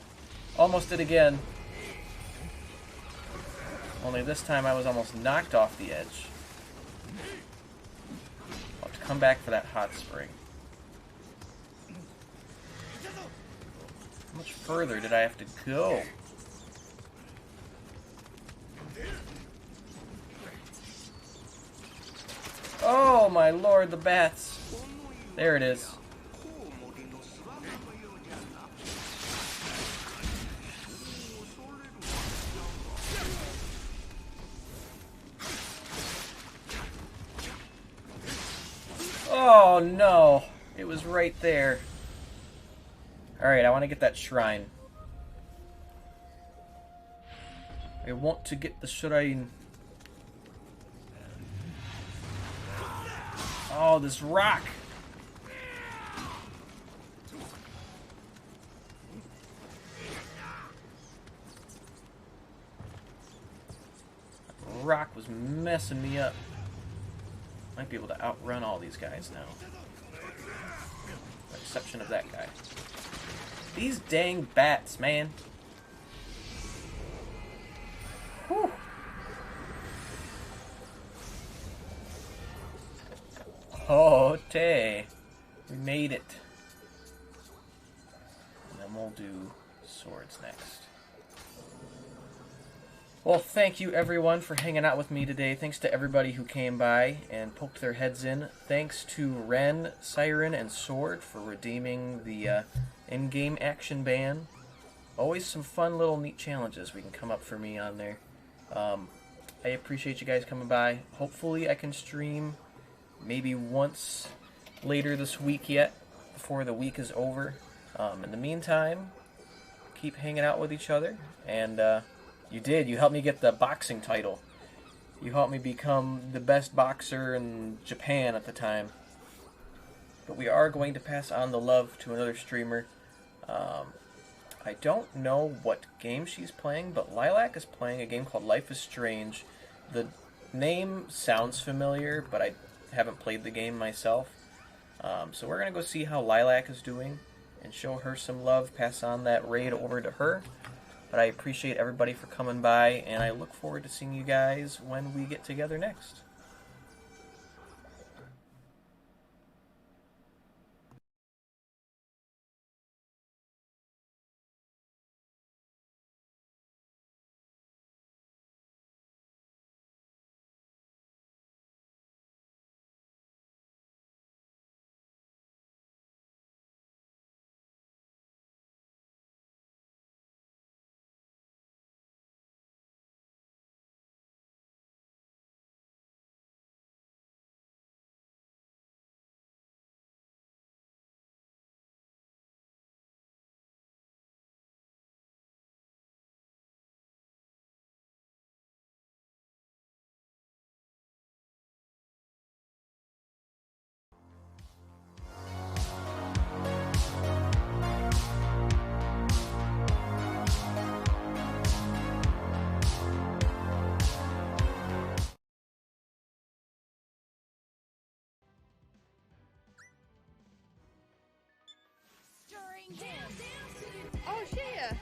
Almost did again. Only this time I was almost knocked off the edge. I'll have to come back for that hot spring. How much further did I have to go? Oh my lord, the bats. There it is. Oh no, it was right there. Alright, I want to get that shrine. I want to get the shrine. Oh, this rock. Rock was messing me up. Might be able to outrun all these guys now. With the exception of that guy. These dang bats, man. Whew. Oh, Tay. We made it. And then we'll do swords next. Well, thank you everyone for hanging out with me today. Thanks to everybody who came by and poked their heads in. Thanks to Ren, Siren, and Sword for redeeming the in-game action ban. Always some fun little neat challenges we can come up for me on there. I appreciate you guys coming by. Hopefully I can stream maybe once later this week yet, before the week is over. In the meantime, keep hanging out with each other, and you helped me get the boxing title. You helped me become the best boxer in Japan at the time. But we are going to pass on the love to another streamer. I don't know what game she's playing, but Lilac is playing a game called Life is Strange. The name sounds familiar, but I haven't played the game myself. So we're going to go see how Lilac is doing and show her some love, pass on that raid over to her. But I appreciate everybody for coming by, and I look forward to seeing you guys when we get together next. Oh, Shia!